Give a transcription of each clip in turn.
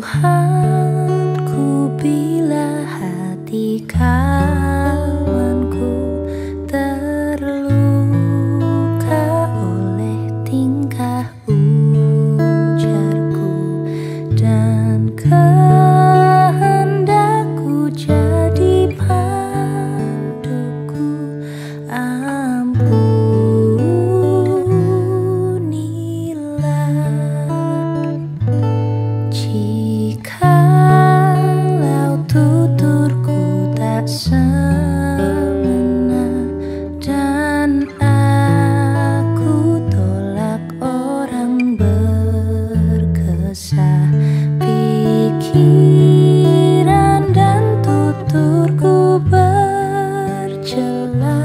Tuhanku, bila hati kawanku terluka oleh tingkah ujarku dan kehendakku jadi panduku, ampunilah. Jikalau tuturku tak semena dan aku tolak orang berkesah, pikiran dan tuturku bercela,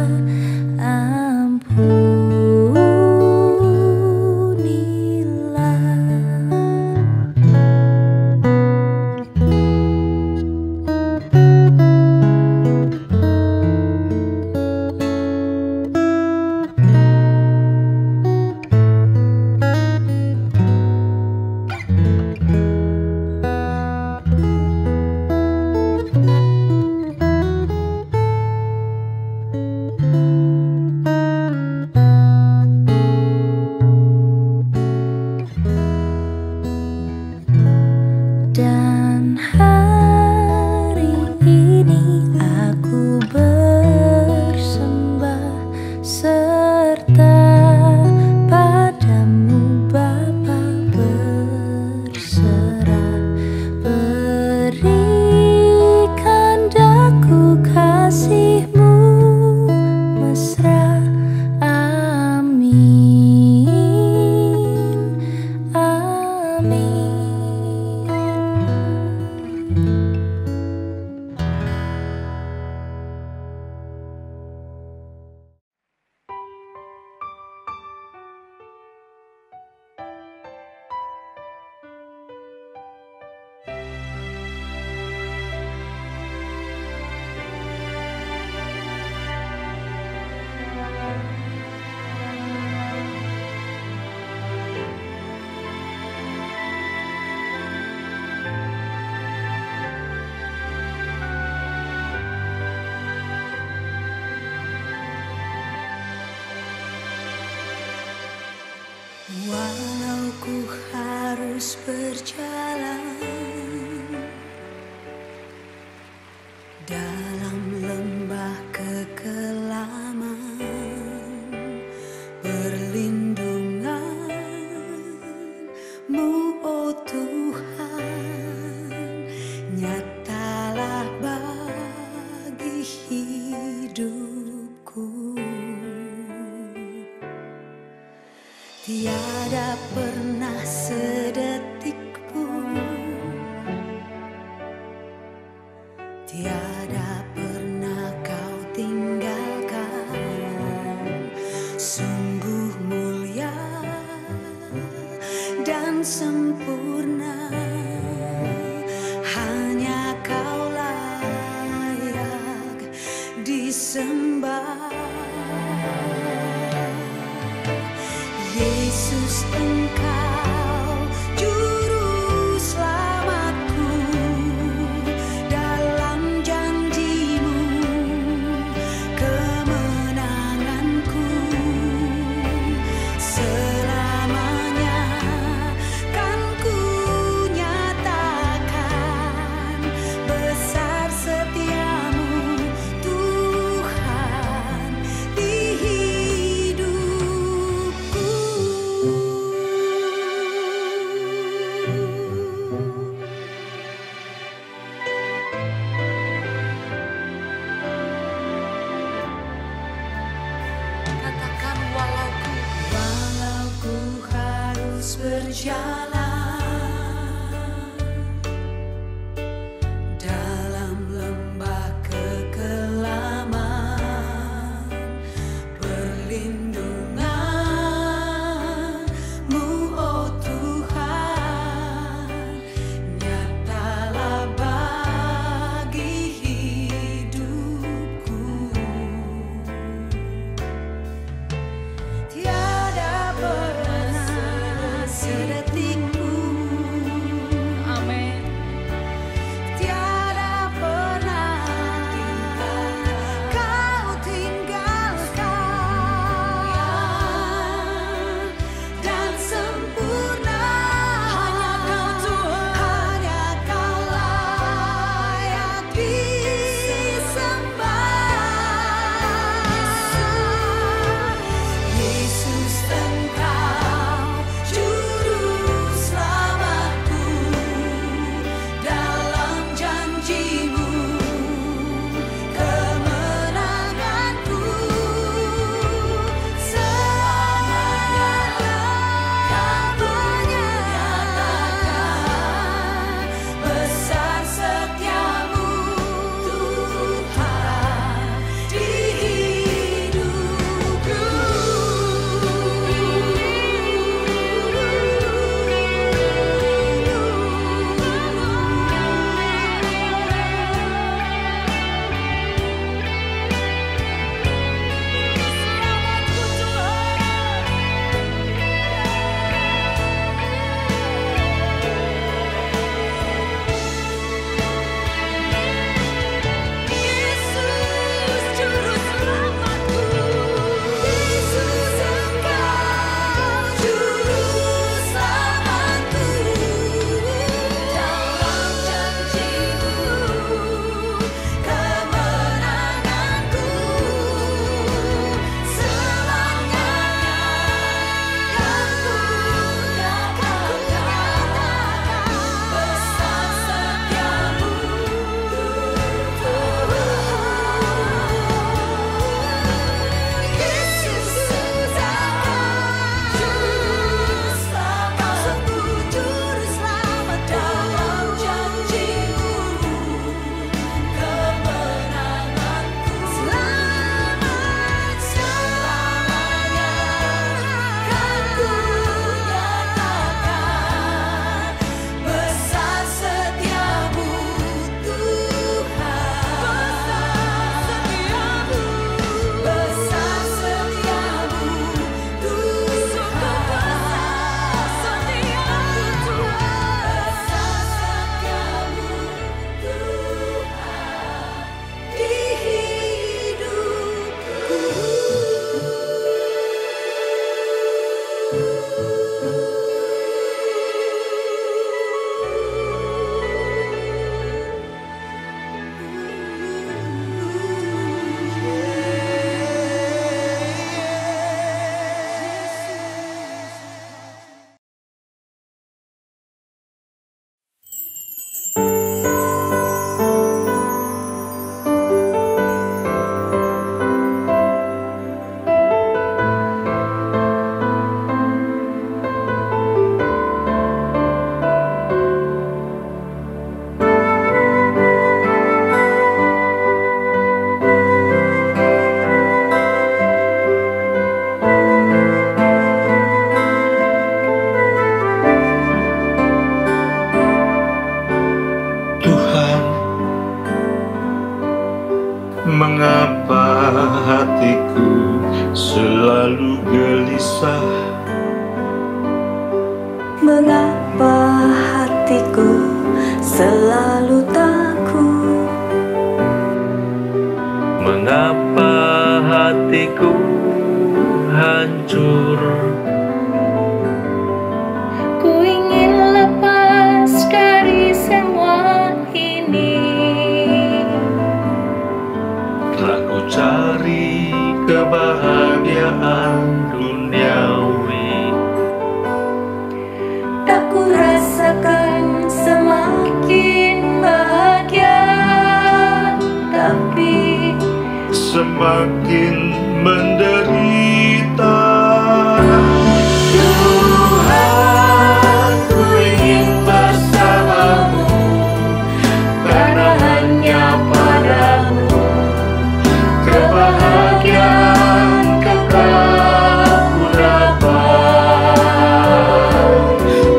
dan hari ini aku bersembah serta padamu Bapa, berserah, berikan daku kasih-Mu mesra, amin, amin. Walau ku harus berjalan dalam lembah kekelaman, perlindungan-Mu, oh Tuhan, nyatalah bagi hidupku. Tiada pernah sedetik pun, tiada pernah Kau tinggalkan. Sungguh mulia dan sempurna, hanya Kau layak disembah. Yesus, Engkau juru selamatku, dalam janji-Mu kemenanganku, selamanya kan ku nyatakan besar setia-Mu Tuhan. selalu gelisah. Mengapa hatiku selalu takut? Mengapa hatiku hancur? Ku ingin lepas dari semua ini. Telah ku cari kebahagiaan duniawi, Tak ku rasakan semakin bahagia, tapi semakin menderita. Tuhan, ku ingin bersamamu, karena hanya padamu kebahagiaan kekal ku dapat.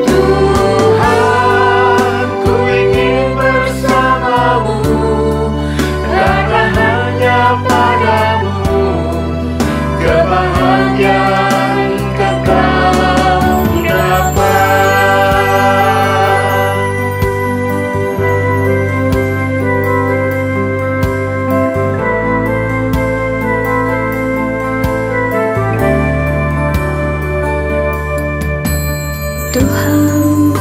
Tuhan, ku ingin bersamamu, karena hanya padamu kebahagiaan kekal ku dapat. Tuhan,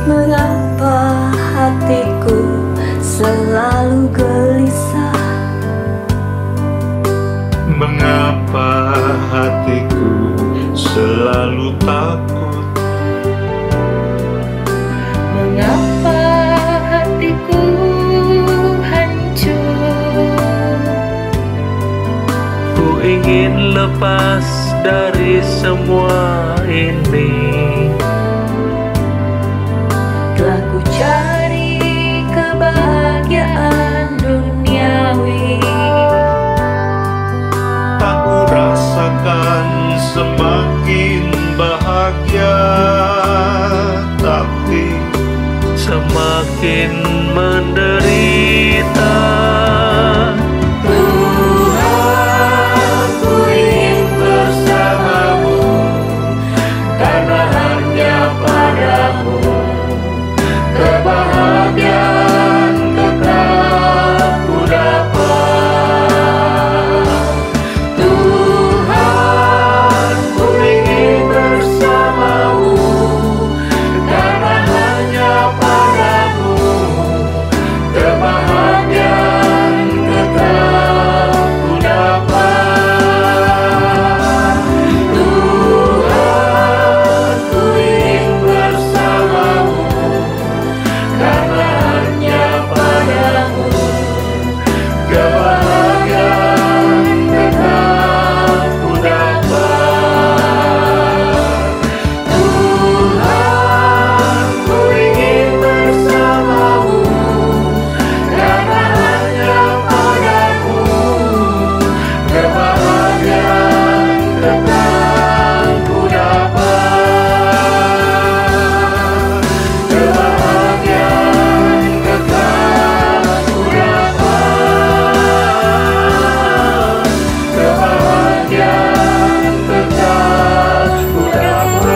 mengapa hatiku selalu gelisah? Mengapa hatiku selalu takut? Mengapa hatiku hancur? Ku ingin lepas dari semua ini. Telah ku cari kebahagiaan duniawi, Tak ku rasakan semakin bahagia, tapi semakin menderita. Tuhan, ku ingin bersamamu, karena hanya padamu kebahagiaan kekal ku dapat. Tuhan, ku ingin bersamamu, karena hanya padamu kebahagiaan kekal ku dapat. Tuhan, ku ingin bersamamu, karena hanya padamu kebahagiaan kekal ku dapat. Tuhan, ku ingin bersamamu, karena hanya padamu kebahagiaan kekal ku dapat. Kebahagiaan kekal ku dapat. Kebahagiaan kekal ku dapat.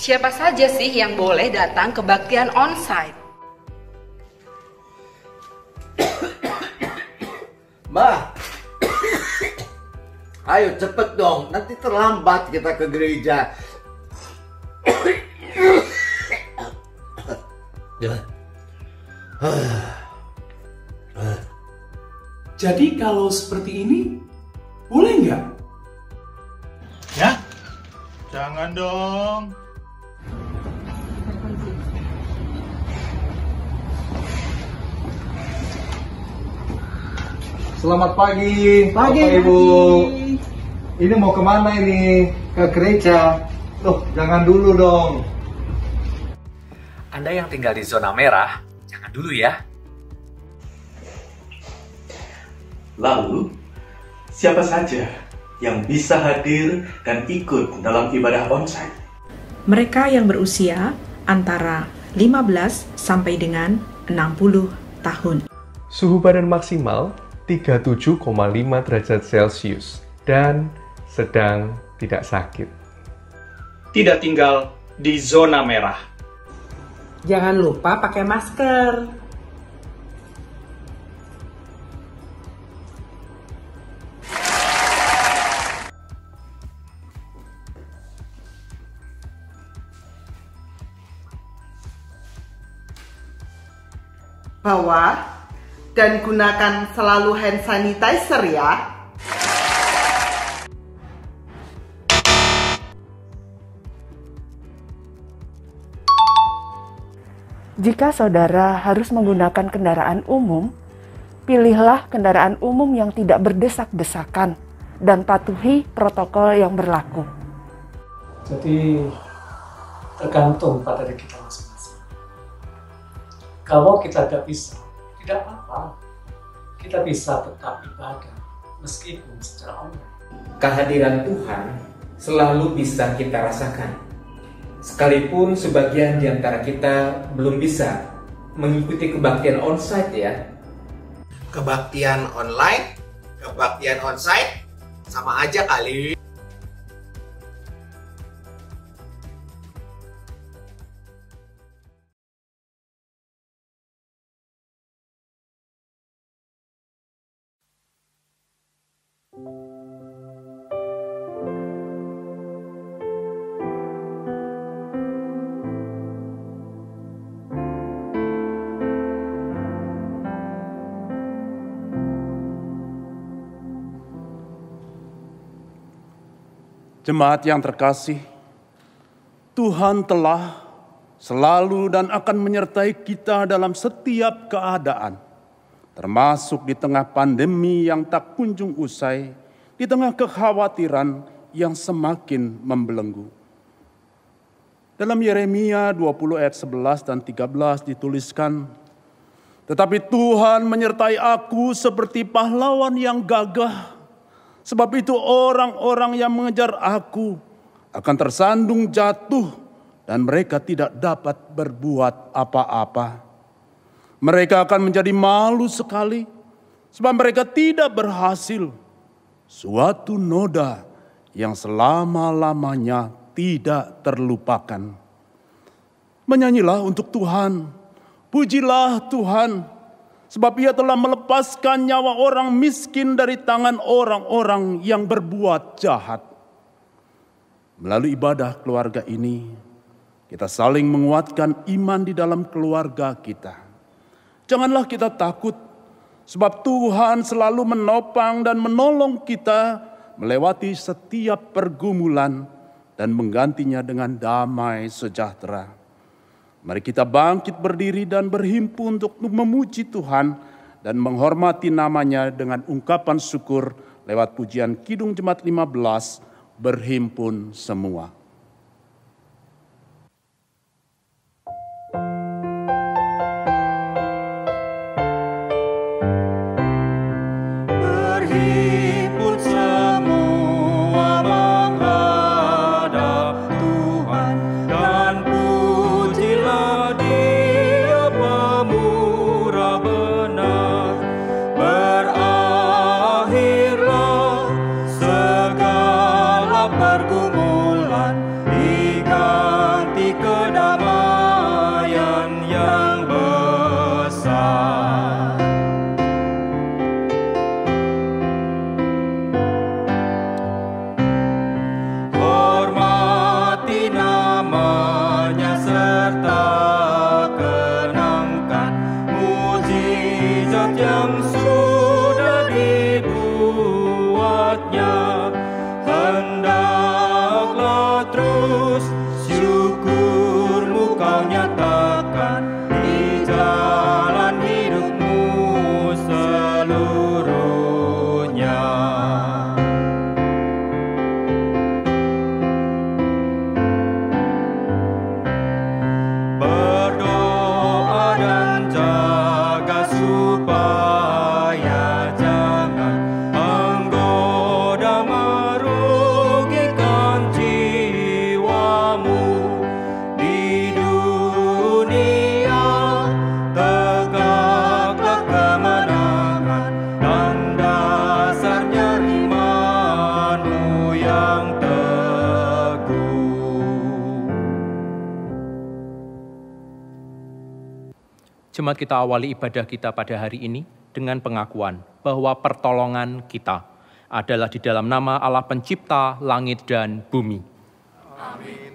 Siapa saja sih yang boleh datang ke kebaktian onsite? Mbak, ayo cepet dong, nanti terlambat kita ke gereja. Jadi kalau seperti ini, boleh nggak? Ya? Jangan dong. Selamat pagi, Bapak Ibu. Ini mau kemana ini? Ke gereja? Loh, jangan dulu dong. Anda yang tinggal di zona merah, jangan dulu ya. Lalu, siapa saja yang bisa hadir dan ikut dalam ibadah onsite? Mereka yang berusia antara 15 sampai dengan 60 tahun. Suhu badan maksimal 37,5 derajat Celcius dan sedang tidak sakit. Tidak tinggal di zona merah. Jangan lupa pakai masker. Bawa dan gunakan selalu hand sanitizer ya. Jika saudara harus menggunakan kendaraan umum, pilihlah kendaraan umum yang tidak berdesak-desakan dan patuhi protokol yang berlaku. Jadi tergantung pada diri kita masing-masing. Kalau kita tidak bisa, tidak apa-apa. Kita bisa tetap ibadah meskipun secara online. Kehadiran Tuhan selalu bisa kita rasakan. Sekalipun sebagian di antara kita belum bisa mengikuti kebaktian onsite ya. Kebaktian online, kebaktian onsite, sama aja kali. Jemaat yang terkasih, Tuhan telah selalu dan akan menyertai kita dalam setiap keadaan, termasuk di tengah pandemi yang tak kunjung usai, di tengah kekhawatiran yang semakin membelenggu. Dalam Yeremia 20 ayat 11 dan 13 dituliskan, "Tetapi Tuhan menyertai aku seperti pahlawan yang gagah. Sebab itu orang-orang yang mengejar aku akan tersandung jatuh dan mereka tidak dapat berbuat apa-apa. Mereka akan menjadi malu sekali sebab mereka tidak berhasil. Suatu noda yang selama-lamanya tidak terlupakan." Menyanyilah untuk Tuhan, pujilah Tuhan. Sebab ia telah melepaskan nyawa orang miskin dari tangan orang-orang yang berbuat jahat. Melalui ibadah keluarga ini, kita saling menguatkan iman di dalam keluarga kita. Janganlah kita takut, sebab Tuhan selalu menopang dan menolong kita melewati setiap pergumulan dan menggantinya dengan damai sejahtera. Mari kita bangkit berdiri dan berhimpun untuk memuji Tuhan dan menghormati namanya dengan ungkapan syukur lewat pujian Kidung Jemaat 15, berhimpun semua. Berhimpun semua menghadap Tuhan dan pujilah Dia pemurah benar. Berakhirlah segala pergumulan Jemaat, kita awali ibadah kita pada hari ini dengan pengakuan bahwa pertolongan kita adalah di dalam nama Allah Pencipta langit dan bumi. Amin.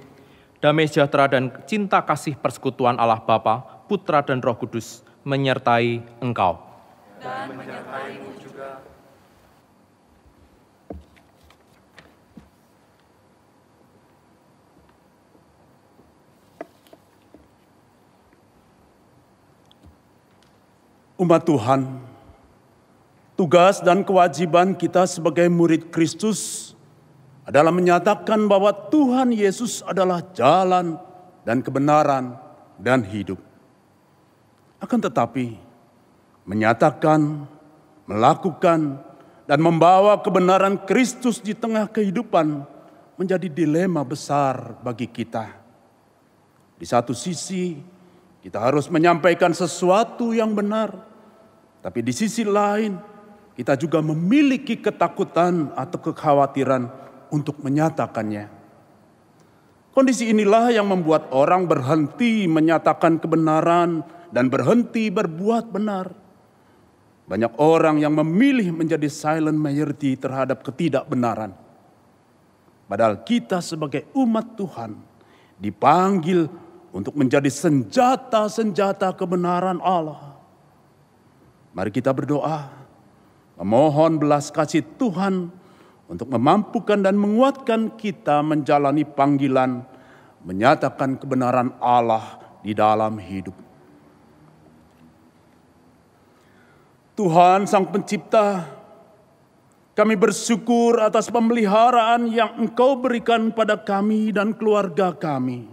Damai sejahtera dan cinta kasih persekutuan Allah Bapa, Putra dan Roh Kudus menyertai engkau. Dan menyertaimu juga. Umat Tuhan, tugas dan kewajiban kita sebagai murid Kristus adalah menyatakan bahwa Tuhan Yesus adalah jalan dan kebenaran dan hidup. Akan tetapi, menyatakan, melakukan, dan membawa kebenaran Kristus di tengah kehidupan menjadi dilema besar bagi kita. Di satu sisi, kita harus menyampaikan sesuatu yang benar. Tapi di sisi lain, kita juga memiliki ketakutan atau kekhawatiran untuk menyatakannya. Kondisi inilah yang membuat orang berhenti menyatakan kebenaran dan berhenti berbuat benar. Banyak orang yang memilih menjadi silent majority terhadap ketidakbenaran. Padahal kita sebagai umat Tuhan dipanggil untuk menjadi senjata-senjata kebenaran Allah. Mari kita berdoa, memohon belas kasih Tuhan untuk memampukan dan menguatkan kita menjalani panggilan, menyatakan kebenaran Allah di dalam hidup. Tuhan Sang Pencipta, kami bersyukur atas pemeliharaan yang Engkau berikan pada kami dan keluarga kami.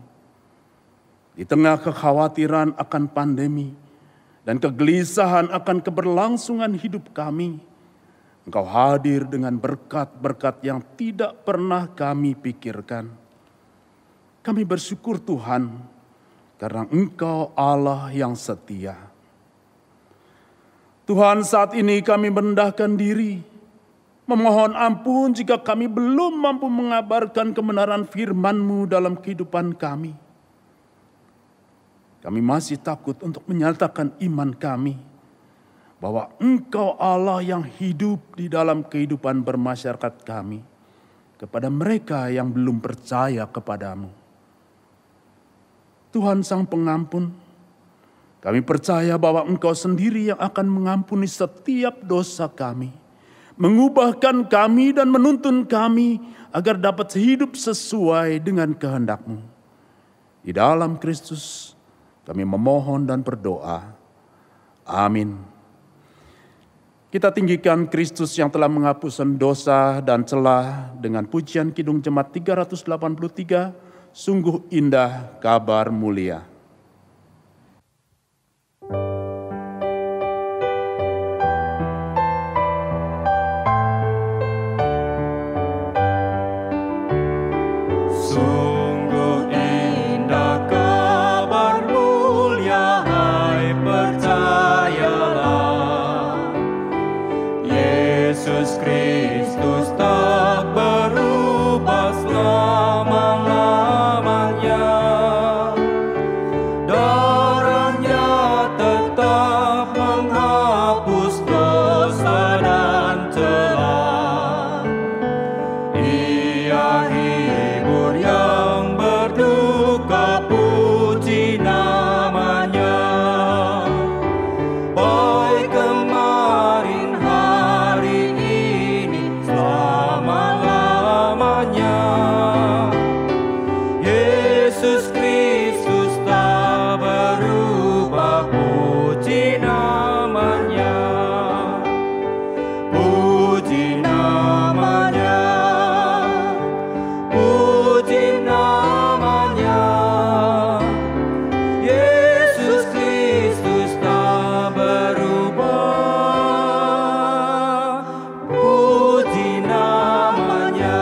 Di tengah kekhawatiran akan pandemi dan kegelisahan akan keberlangsungan hidup kami, Engkau hadir dengan berkat-berkat yang tidak pernah kami pikirkan. Kami bersyukur Tuhan, karena Engkau Allah yang setia. Tuhan, saat ini kami merendahkan diri, memohon ampun jika kami belum mampu mengabarkan kebenaran firman-Mu dalam kehidupan kami. Kami masih takut untuk menyatakan iman kami bahwa Engkau Allah yang hidup di dalam kehidupan bermasyarakat kami kepada mereka yang belum percaya kepadamu. Tuhan Sang Pengampun, kami percaya bahwa Engkau sendiri yang akan mengampuni setiap dosa kami, mengubahkan kami dan menuntun kami agar dapat hidup sesuai dengan kehendak-Mu. Di dalam Kristus kami memohon dan berdoa. Amin. Kita tinggikan Kristus yang telah menghapuskan dosa dan celah dengan pujian Kidung Jemaat 383, sungguh indah kabar mulia. Yesus Kristus tak berubah selama-lamanya. Darahnya tetap menghapus dosa dan celah. Ia hibur yang berduka, puji namanya. Baik kemarin, hari ini, selama-lamanya. Yesus Kristus tak berubah, puji namanya. Puji namanya. Puji namanya. Yesus Kristus tak berubah, puji namanya.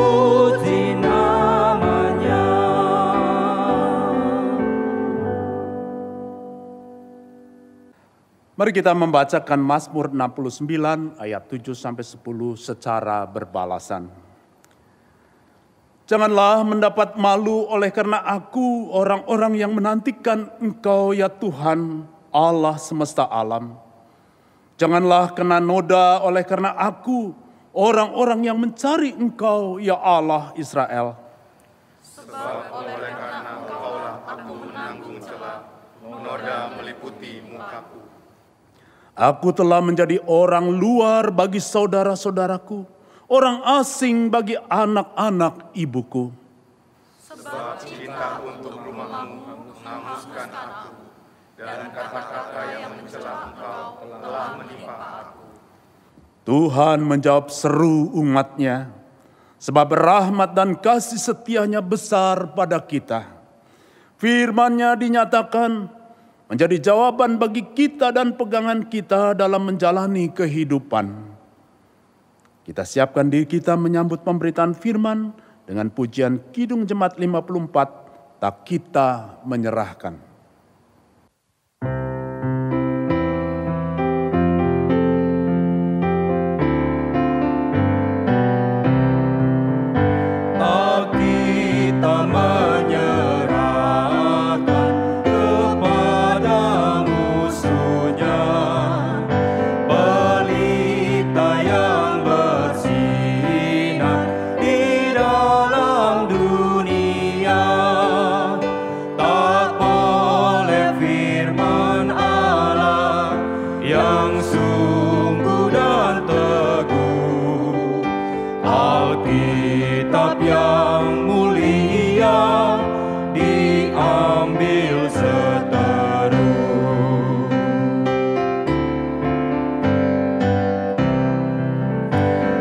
puji namanya. Mari kita membacakan Mazmur 69 ayat 7-10 secara berbalasan. Janganlah mendapat malu oleh karena aku orang-orang yang menantikan Engkau ya Tuhan Allah semesta alam. Janganlah kena noda oleh karena aku orang-orang yang mencari Engkau ya Allah Israel. Sebab oleh karena Engkaulah aku menanggung celah, noda meliputi mukaku. Aku telah menjadi orang luar bagi saudara-saudaraku, orang asing bagi anak-anak ibuku. Sebab cinta untuk rumahmu menghanguskan aku, dan kata-kata yang mencela Engkau telah menimpa aku. Tuhan menjawab seru umat-Nya, sebab rahmat dan kasih setia-Nya besar pada kita. Firman-Nya dinyatakan menjadi jawaban bagi kita dan pegangan kita dalam menjalani kehidupan. Kita siapkan diri kita menyambut pemberitaan firman dengan pujian Kidung Jemaat 54, Tak Kita Menyerahkan. Tak kita menyerahkan kepada musuhnya, pelita yang bersinar di dalam dunia. Tak boleh firman Allah yang sungguh dan teguh, Alkitab yang mulia diambil seteru.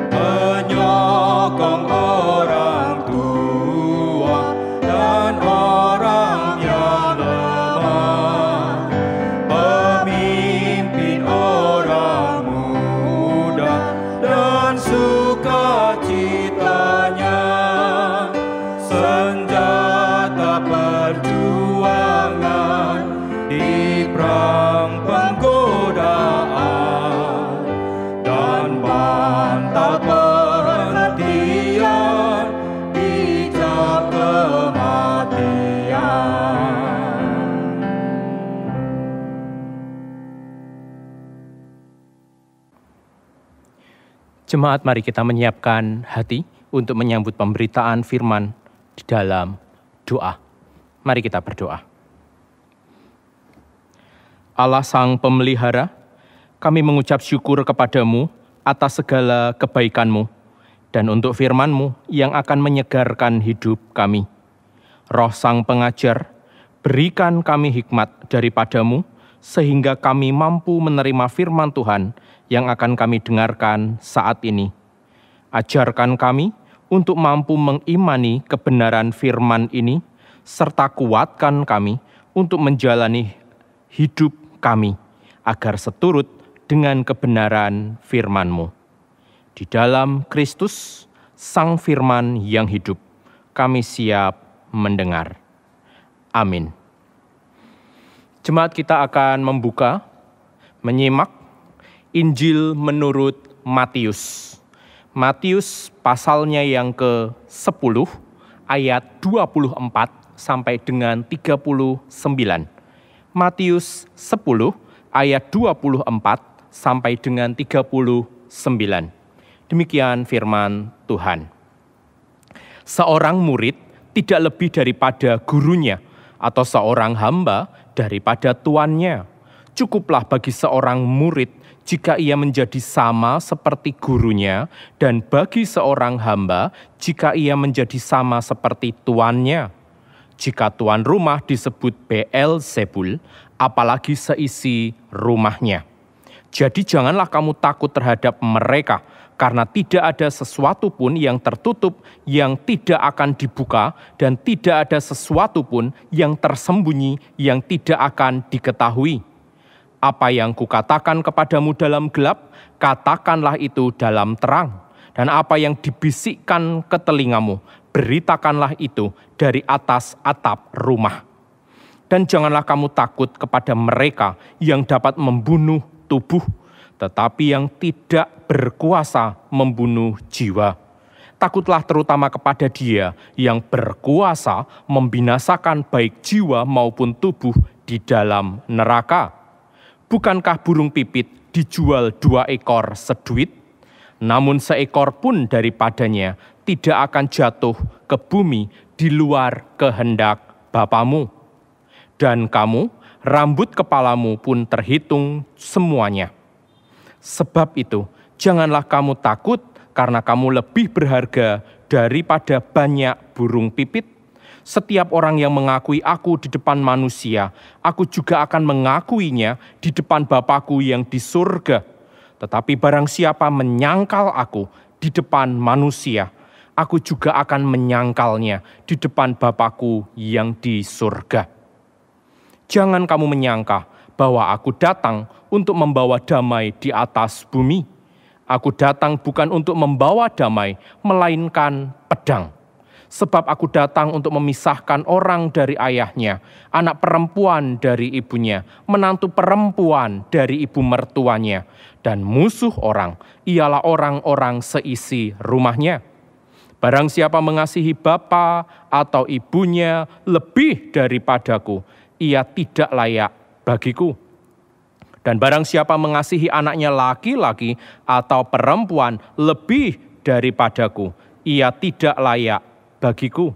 Penyokong orang tua dan orang yang lemah, pemimpin orang muda dan sukacitanya, senjata perjuangan di perang penggodaan, dan bantal perhentian di jam kematian. Jemaat, mari kita menyiapkan hati untuk menyambut pemberitaan firman di dalam doa. Mari kita berdoa. Allah Sang Pemelihara, kami mengucap syukur kepadamu atas segala kebaikan-Mu dan untuk firman-Mu yang akan menyegarkan hidup kami. Roh Sang Pengajar, berikan kami hikmat daripadamu sehingga kami mampu menerima firman Tuhan yang akan kami dengarkan saat ini. Ajarkan kami untuk mampu mengimani kebenaran firman ini, serta kuatkan kami untuk menjalani hidup kami, agar seturut dengan kebenaran firman-Mu. Di dalam Kristus, Sang Firman yang hidup, kami siap mendengar. Amin. Jemaat, kita akan membuka, menyimak Injil menurut Matius. Matius pasalnya yang ke-10 ayat 24 sampai dengan 39. Matius 10 ayat 24 sampai dengan 39. Demikian firman Tuhan. Seorang murid tidak lebih daripada gurunya, atau seorang hamba daripada tuannya. Cukuplah bagi seorang murid jika ia menjadi sama seperti gurunya, dan bagi seorang hamba jika ia menjadi sama seperti tuannya. Jika tuan rumah disebut Beelzebul, apalagi seisi rumahnya. Jadi janganlah kamu takut terhadap mereka, karena tidak ada sesuatu pun yang tertutup yang tidak akan dibuka, dan tidak ada sesuatu pun yang tersembunyi yang tidak akan diketahui. Apa yang kukatakan kepadamu dalam gelap, katakanlah itu dalam terang. Dan apa yang dibisikkan ke telingamu, beritakanlah itu dari atas atap rumah. Dan janganlah kamu takut kepada mereka yang dapat membunuh tubuh, tetapi yang tidak berkuasa membunuh jiwa. Takutlah terutama kepada Dia yang berkuasa membinasakan baik jiwa maupun tubuh di dalam neraka. Bukankah burung pipit dijual 2 ekor seduit? Namun seekor pun daripadanya tidak akan jatuh ke bumi di luar kehendak Bapamu. Dan kamu, rambut kepalamu pun terhitung semuanya. Sebab itu, janganlah kamu takut karena kamu lebih berharga daripada banyak burung pipit. Setiap orang yang mengakui aku di depan manusia, aku juga akan mengakuinya di depan Bapa-Ku yang di surga. Tetapi barang siapa menyangkal aku di depan manusia, aku juga akan menyangkalnya di depan Bapa-Ku yang di surga. Jangan kamu menyangka bahwa aku datang untuk membawa damai di atas bumi. Aku datang bukan untuk membawa damai, melainkan pedang. Sebab aku datang untuk memisahkan orang dari ayahnya, anak perempuan dari ibunya, menantu perempuan dari ibu mertuanya, dan musuh orang ialah orang-orang seisi rumahnya. Barang siapa mengasihi bapa atau ibunya lebih daripadaku, ia tidak layak bagiku. Dan barang siapa mengasihi anaknya laki-laki atau perempuan lebih daripadaku, ia tidak layak bagiku.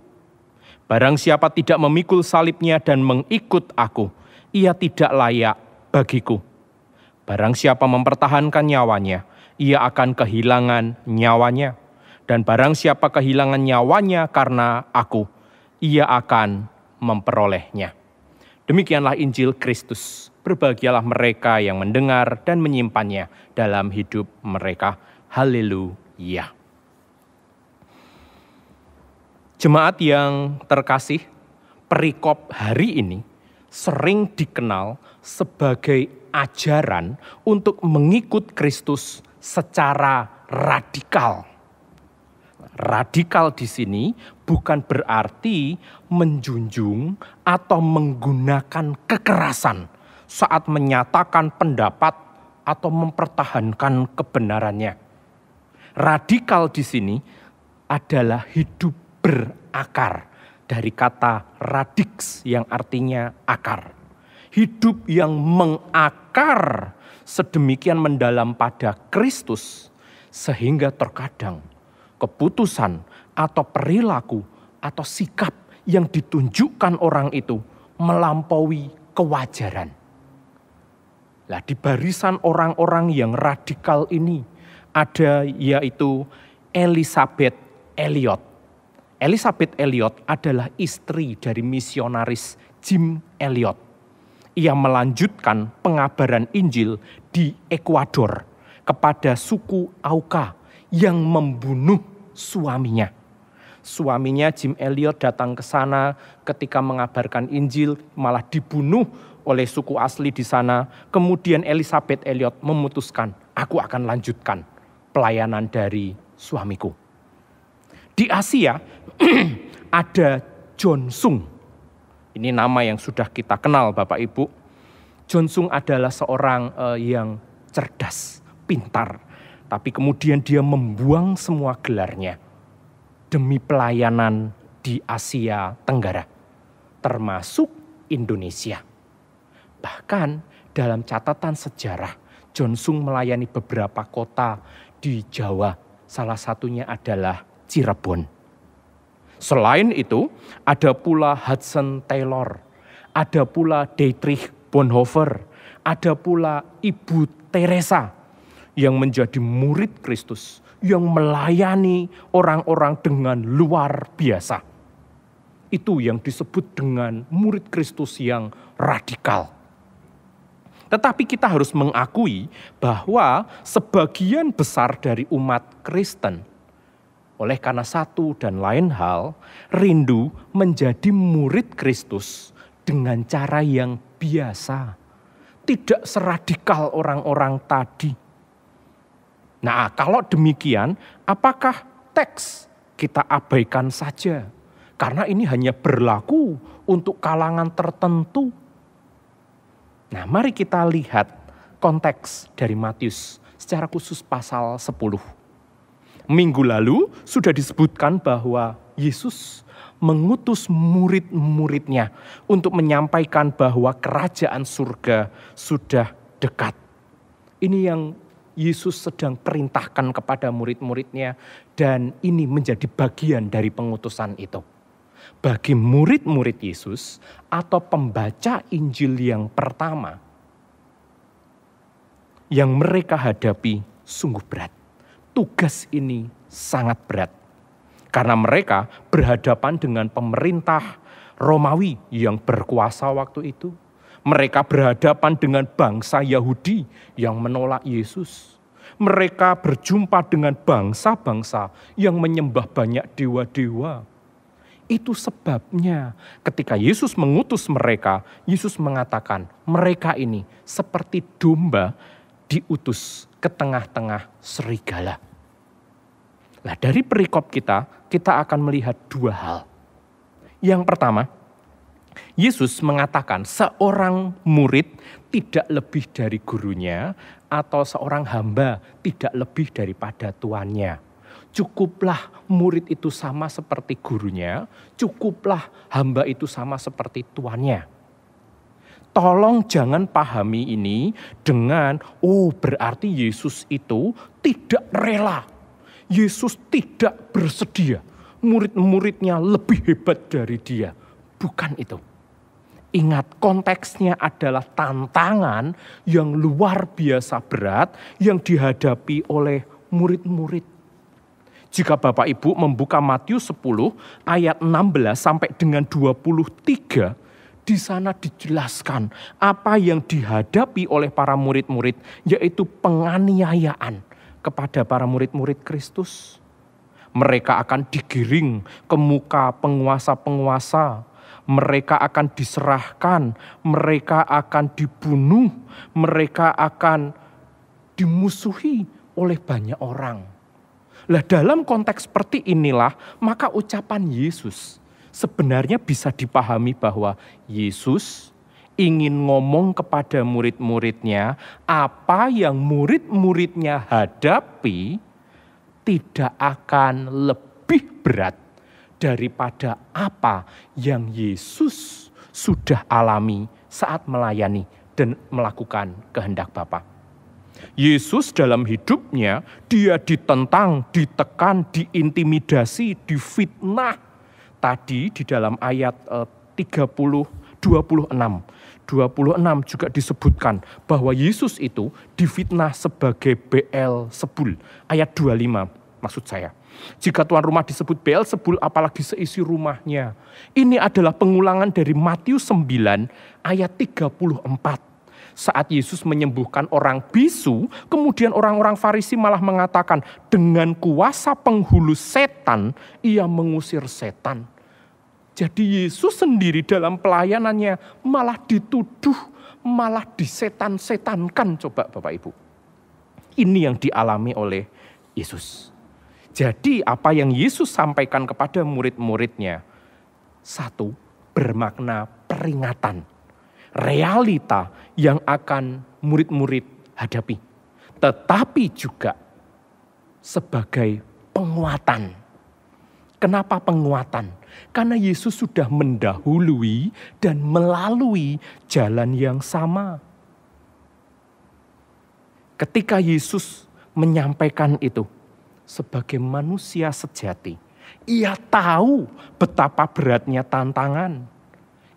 Barang siapa tidak memikul salibnya dan mengikut aku, ia tidak layak bagiku. Barang siapa mempertahankan nyawanya, ia akan kehilangan nyawanya. Dan barang siapa kehilangan nyawanya karena aku, ia akan memperolehnya. Demikianlah Injil Kristus. Berbahagialah mereka yang mendengar dan menyimpannya dalam hidup mereka. Haleluya. Jemaat yang terkasih, perikop hari ini sering dikenal sebagai ajaran untuk mengikut Kristus secara radikal. Radikal di sini bukan berarti menjunjung atau menggunakan kekerasan saat menyatakan pendapat atau mempertahankan kebenarannya. Radikal di sini adalah hidup berakar, dari kata radix yang artinya akar. Hidup yang mengakar sedemikian mendalam pada Kristus sehingga terkadang keputusan atau perilaku atau sikap yang ditunjukkan orang itu melampaui kewajaran. Nah, di barisan orang-orang yang radikal ini ada yaitu Elisabeth Elliot. Elisabeth Elliot adalah istri dari misionaris Jim Elliot. Ia melanjutkan pengabaran Injil di Ekuador kepada suku Auca yang membunuh suaminya. Suaminya Jim Elliot datang ke sana ketika mengabarkan Injil, malah dibunuh oleh suku asli di sana. Kemudian Elisabeth Elliot memutuskan, aku akan lanjutkan pelayanan dari suamiku. Di Asia ada John Sung. Ini nama yang sudah kita kenal Bapak Ibu. John Sung adalah seorang yang cerdas, pintar. Tapi kemudian dia membuang semua gelarnya demi pelayanan di Asia Tenggara, termasuk Indonesia. Bahkan dalam catatan sejarah, John Sung melayani beberapa kota di Jawa. Salah satunya adalah Cirebon. Selain itu, ada pula Hudson Taylor, ada pula Dietrich Bonhoeffer, ada pula Ibu Teresa yang menjadi murid Kristus, yang melayani orang-orang dengan luar biasa. Itu yang disebut dengan murid Kristus yang radikal. Tetapi kita harus mengakui bahwa sebagian besar dari umat Kristen, oleh karena satu dan lain hal, rindu menjadi murid Kristus dengan cara yang biasa. Tidak seradikal orang-orang tadi. Nah, kalau demikian, apakah teks kita abaikan saja? Karena ini hanya berlaku untuk kalangan tertentu. Nah, mari kita lihat konteks dari Matius, secara khusus pasal 10. Minggu lalu sudah disebutkan bahwa Yesus mengutus murid-muridnya untuk menyampaikan bahwa kerajaan surga sudah dekat. Ini yang Yesus sedang perintahkan kepada murid-muridnya, dan ini menjadi bagian dari pengutusan itu. Bagi murid-murid Yesus atau pembaca Injil yang pertama, yang mereka hadapi sungguh berat. Tugas ini sangat berat. Karena mereka berhadapan dengan pemerintah Romawi yang berkuasa waktu itu. Mereka berhadapan dengan bangsa Yahudi yang menolak Yesus. Mereka berjumpa dengan bangsa-bangsa yang menyembah banyak dewa-dewa. Itu sebabnya ketika Yesus mengutus mereka, Yesus mengatakan mereka ini seperti domba diutus ke tengah-tengah serigala. Nah, dari perikop kita akan melihat dua hal. Yang pertama, Yesus mengatakan seorang murid tidak lebih dari gurunya atau seorang hamba tidak lebih daripada tuannya. Cukuplah murid itu sama seperti gurunya, cukuplah hamba itu sama seperti tuannya. Tolong jangan pahami ini dengan, berarti Yesus itu tidak rela. Yesus tidak bersedia. Murid-muridnya lebih hebat dari dia. Bukan itu. Ingat, konteksnya adalah tantangan yang luar biasa berat yang dihadapi oleh murid-murid. Jika Bapak Ibu membuka Matius 10 ayat 16 sampai dengan 23, di sana dijelaskan apa yang dihadapi oleh para murid-murid, yaitu penganiayaan kepada para murid-murid Kristus. Mereka akan digiring ke muka penguasa-penguasa. Mereka akan diserahkan, mereka akan dibunuh, mereka akan dimusuhi oleh banyak orang. Lah, dalam konteks seperti inilah, maka ucapan Yesus sebenarnya bisa dipahami bahwa Yesus ingin ngomong kepada murid-muridnya apa yang murid-muridnya hadapi tidak akan lebih berat daripada apa yang Yesus sudah alami saat melayani dan melakukan kehendak Bapa. Yesus dalam hidupnya, dia ditentang, ditekan, diintimidasi, difitnah. Tadi di dalam ayat 26 juga disebutkan bahwa Yesus itu difitnah sebagai Beelzebul. Ayat 25 maksud saya. Jika tuan rumah disebut Beelzebul, apalagi seisi rumahnya. Ini adalah pengulangan dari Matius 9 ayat 34. Saat Yesus menyembuhkan orang bisu, kemudian orang-orang Farisi malah mengatakan, dengan kuasa penghulu setan, ia mengusir setan. Jadi Yesus sendiri dalam pelayanannya malah dituduh, malah disetan-setankan. Coba Bapak Ibu. Ini yang dialami oleh Yesus. Jadi apa yang Yesus sampaikan kepada murid-muridnya, satu, bermakna peringatan. Realita yang akan murid-murid hadapi. Tetapi juga sebagai penguatan. Kenapa penguatan? Karena Yesus sudah mendahului dan melalui jalan yang sama. Ketika Yesus menyampaikan itu sebagai manusia sejati, ia tahu betapa beratnya tantangan.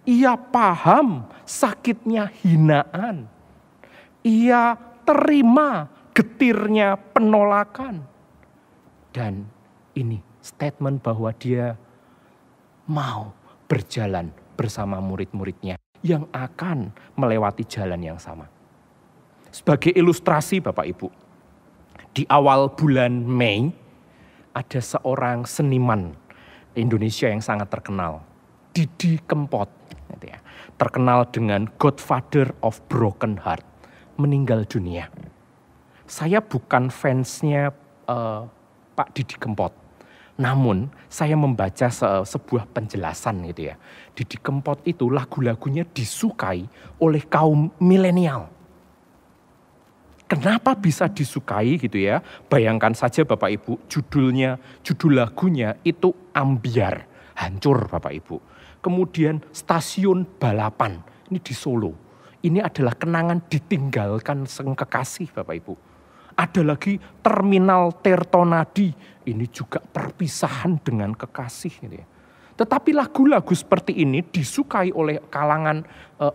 Ia paham sakitnya hinaan. Ia terima getirnya penolakan. Dan ini statement bahwa dia mau berjalan bersama murid-muridnya yang akan melewati jalan yang sama. Sebagai ilustrasi Bapak Ibu, di awal bulan Mei ada seorang seniman Indonesia yang sangat terkenal, Didi Kempot, terkenal dengan Godfather of Broken Heart, meninggal dunia. saya bukan fansnya Pak Didi Kempot. Namun saya membaca sebuah penjelasan gitu ya. Didi Kempot itu lagu-lagunya disukai oleh kaum milenial. Kenapa bisa disukai gitu ya? Bayangkan saja Bapak Ibu, judul lagunya itu Ambiar, hancur Bapak Ibu. Kemudian Stasiun Balapan, ini di Solo. Ini adalah kenangan ditinggalkan sang kekasih Bapak Ibu. Ada lagi Terminal Tirtonadi, ini juga perpisahan dengan kekasih gitu ya. Tetapi lagu-lagu seperti ini disukai oleh kalangan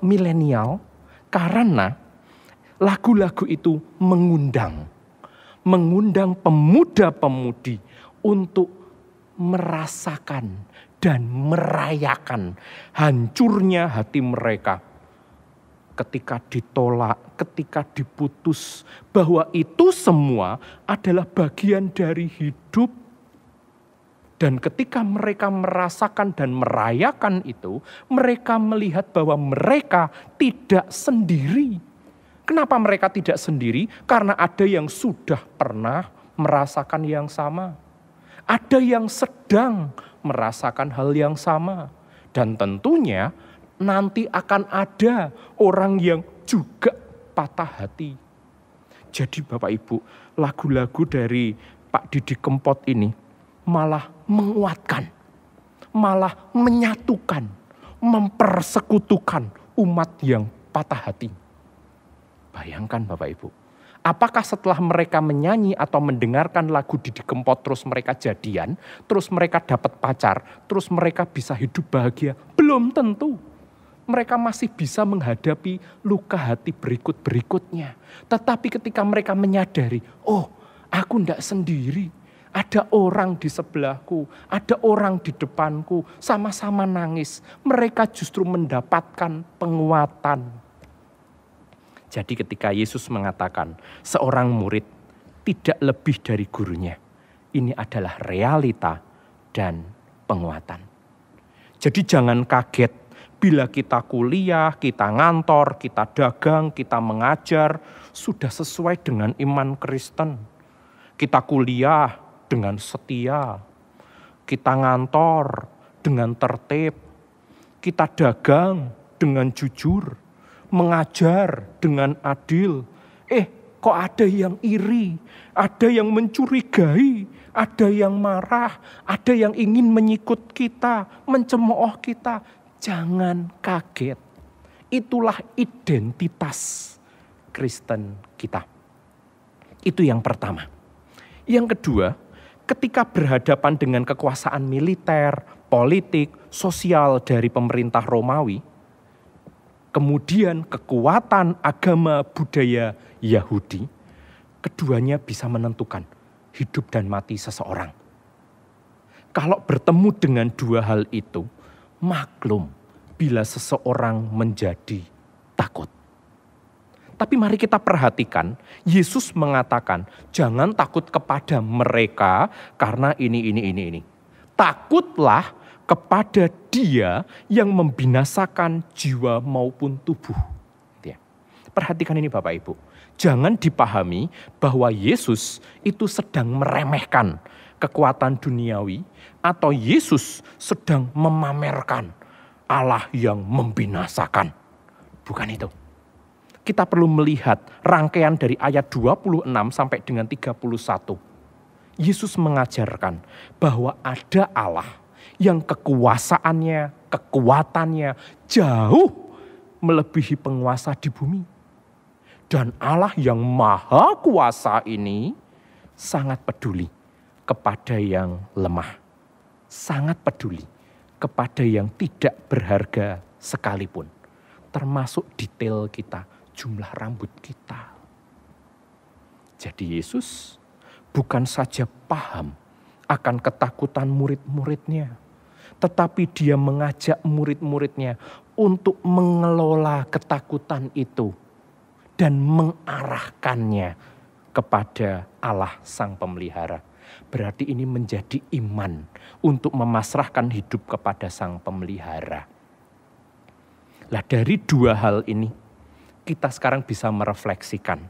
milenial karena lagu-lagu itu mengundang pemuda-pemudi untuk merasakan dan merayakan hancurnya hati mereka ketika ditolak, ketika diputus, bahwa itu semua adalah bagian dari hidup. Dan ketika mereka merasakan dan merayakan itu, mereka melihat bahwa mereka tidak sendiri. Kenapa mereka tidak sendiri? Karena ada yang sudah pernah merasakan yang sama. Ada yang sedang merasakan hal yang sama. Dan tentunya nanti akan ada orang yang juga patah hati. Jadi Bapak Ibu, lagu-lagu dari Pak Didi Kempot ini malah menguatkan, malah menyatukan, mempersekutukan umat yang patah hati. Bayangkan Bapak Ibu, apakah setelah mereka menyanyi atau mendengarkan lagu Didi Kempot terus mereka jadian, terus mereka dapat pacar, terus mereka bisa hidup bahagia? Belum tentu. Mereka masih bisa menghadapi luka hati berikut-berikutnya. Tetapi ketika mereka menyadari, oh aku tidak sendiri. Ada orang di sebelahku, ada orang di depanku, sama-sama nangis. Mereka justru mendapatkan penguatan. Jadi ketika Yesus mengatakan seorang murid tidak lebih dari gurunya, ini adalah realita dan penguatan. Jadi jangan kaget bila kita kuliah, kita ngantor, kita dagang, kita mengajar, sudah sesuai dengan iman Kristen. Kita kuliah dengan setia, kita ngantor dengan tertib, kita dagang dengan jujur, mengajar dengan adil. Kok ada yang iri, ada yang mencurigai, ada yang marah, ada yang ingin menyikut kita, mencemooh kita. Jangan kaget. Itulah identitas Kristen kita. Itu yang pertama. Yang kedua, ketika berhadapan dengan kekuasaan militer, politik, sosial dari pemerintah Romawi, kemudian kekuatan agama budaya Yahudi, keduanya bisa menentukan hidup dan mati seseorang. Kalau bertemu dengan dua hal itu, maklum bila seseorang menjadi takut. Tapi mari kita perhatikan, Yesus mengatakan, jangan takut kepada mereka karena ini. Takutlah kepada Dia yang membinasakan jiwa maupun tubuh. Perhatikan ini Bapak Ibu. Jangan dipahami bahwa Yesus itu sedang meremehkan kekuatan duniawi atau Yesus sedang memamerkan Allah yang membinasakan. Bukan itu. Kita perlu melihat rangkaian dari ayat 26 sampai dengan 31. Yesus mengajarkan bahwa ada Allah yang kekuasaannya, kekuatannya jauh melebihi penguasa di bumi. Dan Allah yang maha kuasa ini sangat peduli kepada yang lemah. Sangat peduli kepada yang tidak berharga sekalipun. Termasuk detail kita, jumlah rambut kita. Jadi Yesus bukan saja paham akan ketakutan murid-muridnya, tetapi Dia mengajak murid-muridnya untuk mengelola ketakutan itu dan mengarahkannya kepada Allah Sang Pemelihara. Berarti ini menjadi iman untuk memasrahkan hidup kepada Sang Pemelihara. Lah dari dua hal ini, kita sekarang bisa merefleksikan.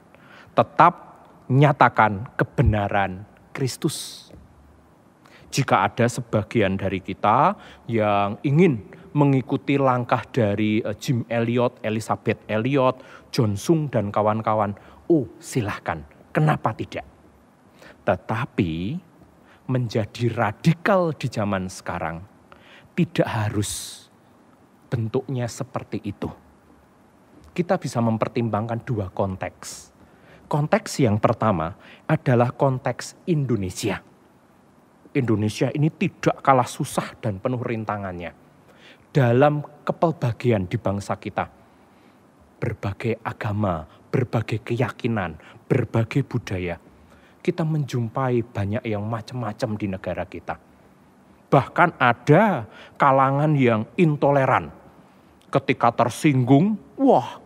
Tetap nyatakan kebenaran Kristus. Jika ada sebagian dari kita yang ingin mengikuti langkah dari Jim Elliot, Elizabeth Elliot, John Sung, dan kawan-kawan, silahkan, kenapa tidak? Tetapi menjadi radikal di zaman sekarang tidak harus bentuknya seperti itu. Kita bisa mempertimbangkan dua konteks. Konteks yang pertama adalah konteks Indonesia. Indonesia ini tidak kalah susah dan penuh rintangannya dalam kepelbagian di bangsa kita. Berbagai agama, berbagai keyakinan, berbagai budaya. Kita menjumpai banyak yang macam-macam di negara kita. Bahkan ada kalangan yang intoleran. Ketika tersinggung,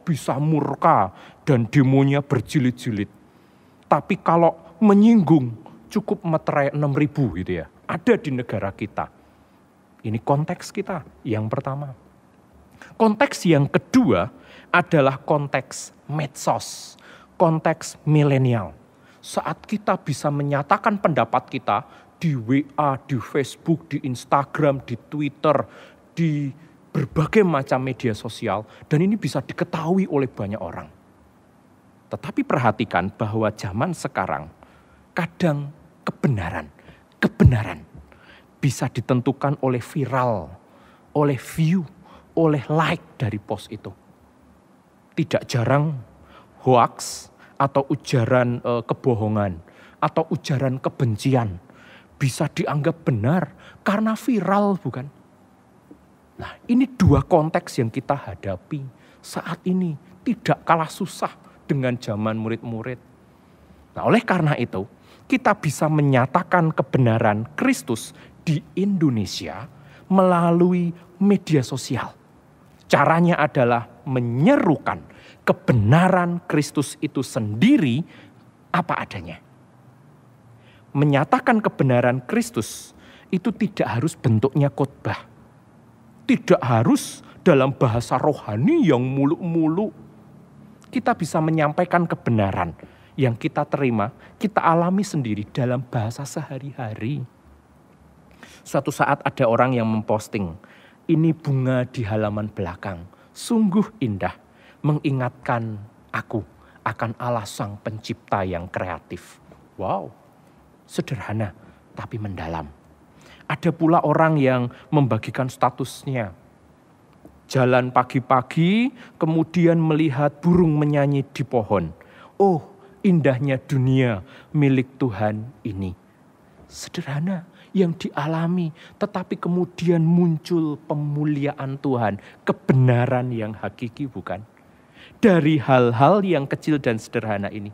bisa murka dan demonya berjilid-jilid. Tapi kalau menyinggung, cukup meterai 6.000 gitu ya. Ada di negara kita. Ini konteks kita yang pertama. Konteks yang kedua adalah konteks medsos. Konteks milenial. Saat kita bisa menyatakan pendapat kita di WA, di Facebook, di Instagram, di Twitter, di berbagai macam media sosial. Dan ini bisa diketahui oleh banyak orang. Tetapi perhatikan bahwa zaman sekarang kadang kebenaran bisa ditentukan oleh viral, oleh view, oleh like dari post itu. Tidak jarang hoax atau ujaran kebohongan atau ujaran kebencian bisa dianggap benar karena viral, bukan? Nah, ini dua konteks yang kita hadapi saat ini, tidak kalah susah dengan zaman murid-murid. Nah, oleh karena itu, kita bisa menyatakan kebenaran Kristus di Indonesia melalui media sosial. Caranya adalah menyerukan kebenaran Kristus itu sendiri apa adanya. Menyatakan kebenaran Kristus itu tidak harus bentuknya khotbah. Tidak harus dalam bahasa rohani yang muluk-muluk. Kita bisa menyampaikan kebenaran yang kita terima, kita alami sendiri dalam bahasa sehari-hari. Suatu saat ada orang yang memposting, ini bunga di halaman belakang, sungguh indah, mengingatkan aku akan Allah Sang Pencipta yang kreatif. Wow, sederhana tapi mendalam. Ada pula orang yang membagikan statusnya. Jalan pagi-pagi, kemudian melihat burung menyanyi di pohon. Indahnya dunia milik Tuhan ini. Sederhana yang dialami, tetapi kemudian muncul pemuliaan Tuhan, kebenaran yang hakiki, bukan? Dari hal-hal yang kecil dan sederhana ini,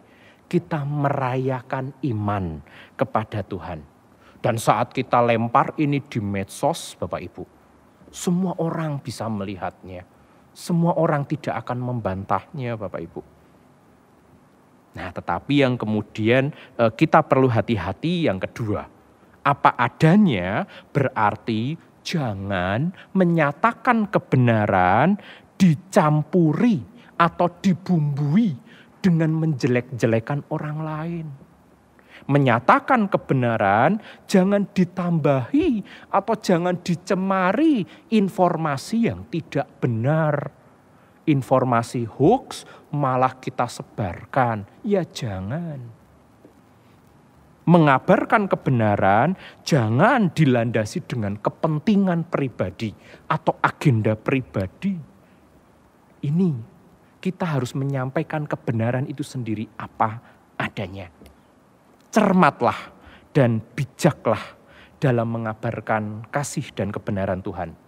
kita merayakan iman kepada Tuhan. Dan saat kita lempar ini di medsos, Bapak Ibu, semua orang bisa melihatnya. Semua orang tidak akan membantahnya, Bapak Ibu. Nah, tetapi yang kemudian kita perlu hati-hati yang kedua. Apa adanya berarti jangan menyatakan kebenaran dicampuri atau dibumbui dengan menjelek-jelekan orang lain. Menyatakan kebenaran jangan ditambahi atau jangan dicemari informasi yang tidak benar. Informasi hoax malah kita sebarkan. Ya jangan. Mengabarkan kebenaran jangan dilandasi dengan kepentingan pribadi atau agenda pribadi. Ini kita harus menyampaikan kebenaran itu sendiri apa adanya. Cermatlah dan bijaklah dalam mengabarkan kasih dan kebenaran Tuhan.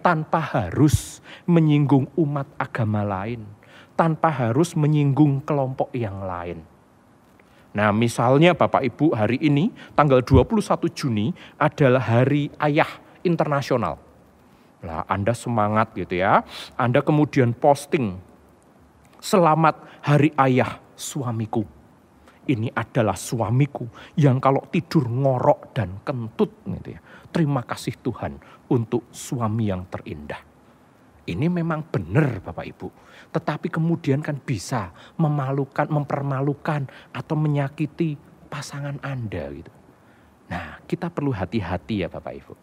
Tanpa harus menyinggung umat agama lain. Tanpa harus menyinggung kelompok yang lain. Nah, misalnya Bapak Ibu hari ini tanggal 21 Juni adalah Hari Ayah Internasional. Nah, Anda semangat gitu ya. Anda kemudian posting, selamat Hari Ayah suamiku. Ini adalah suamiku yang kalau tidur ngorok dan kentut gitu ya. Terima kasih Tuhan untuk suami yang terindah. Ini memang benar Bapak Ibu. Tetapi kemudian kan bisa memalukan, mempermalukan atau menyakiti pasangan Anda gitu. Nah, kita perlu hati-hati ya Bapak Ibu.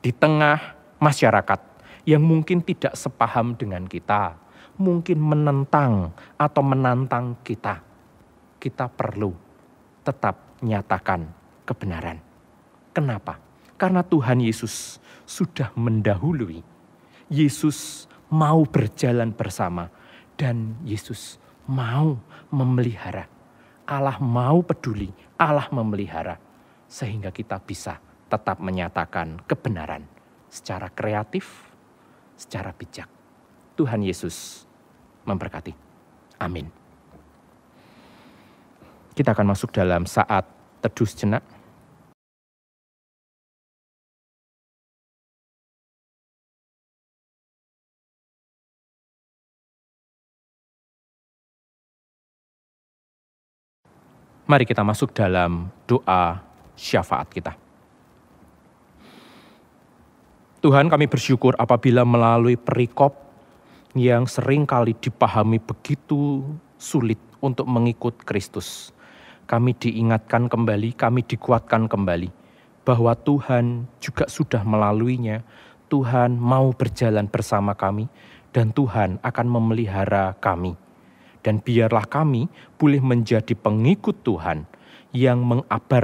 Di tengah masyarakat yang mungkin tidak sepaham dengan kita, mungkin menentang atau menantang kita, kita perlu tetap nyatakan kebenaran. Kenapa? Karena Tuhan Yesus sudah mendahului. Yesus mau berjalan bersama dan Yesus mau memelihara. Allah mau peduli, Allah memelihara. Sehingga kita bisa tetap menyatakan kebenaran secara kreatif, secara bijak. Tuhan Yesus memberkati. Amin. Kita akan masuk dalam saat teduh sejenak. Mari kita masuk dalam doa syafaat kita. Tuhan, kami bersyukur apabila melalui perikop yang seringkali dipahami begitu sulit untuk mengikut Kristus, kami diingatkan kembali, kami dikuatkan kembali bahwa Tuhan juga sudah melaluinya. Tuhan mau berjalan bersama kami dan Tuhan akan memelihara kami. Dan biarlah kami boleh menjadi pengikut Tuhan yang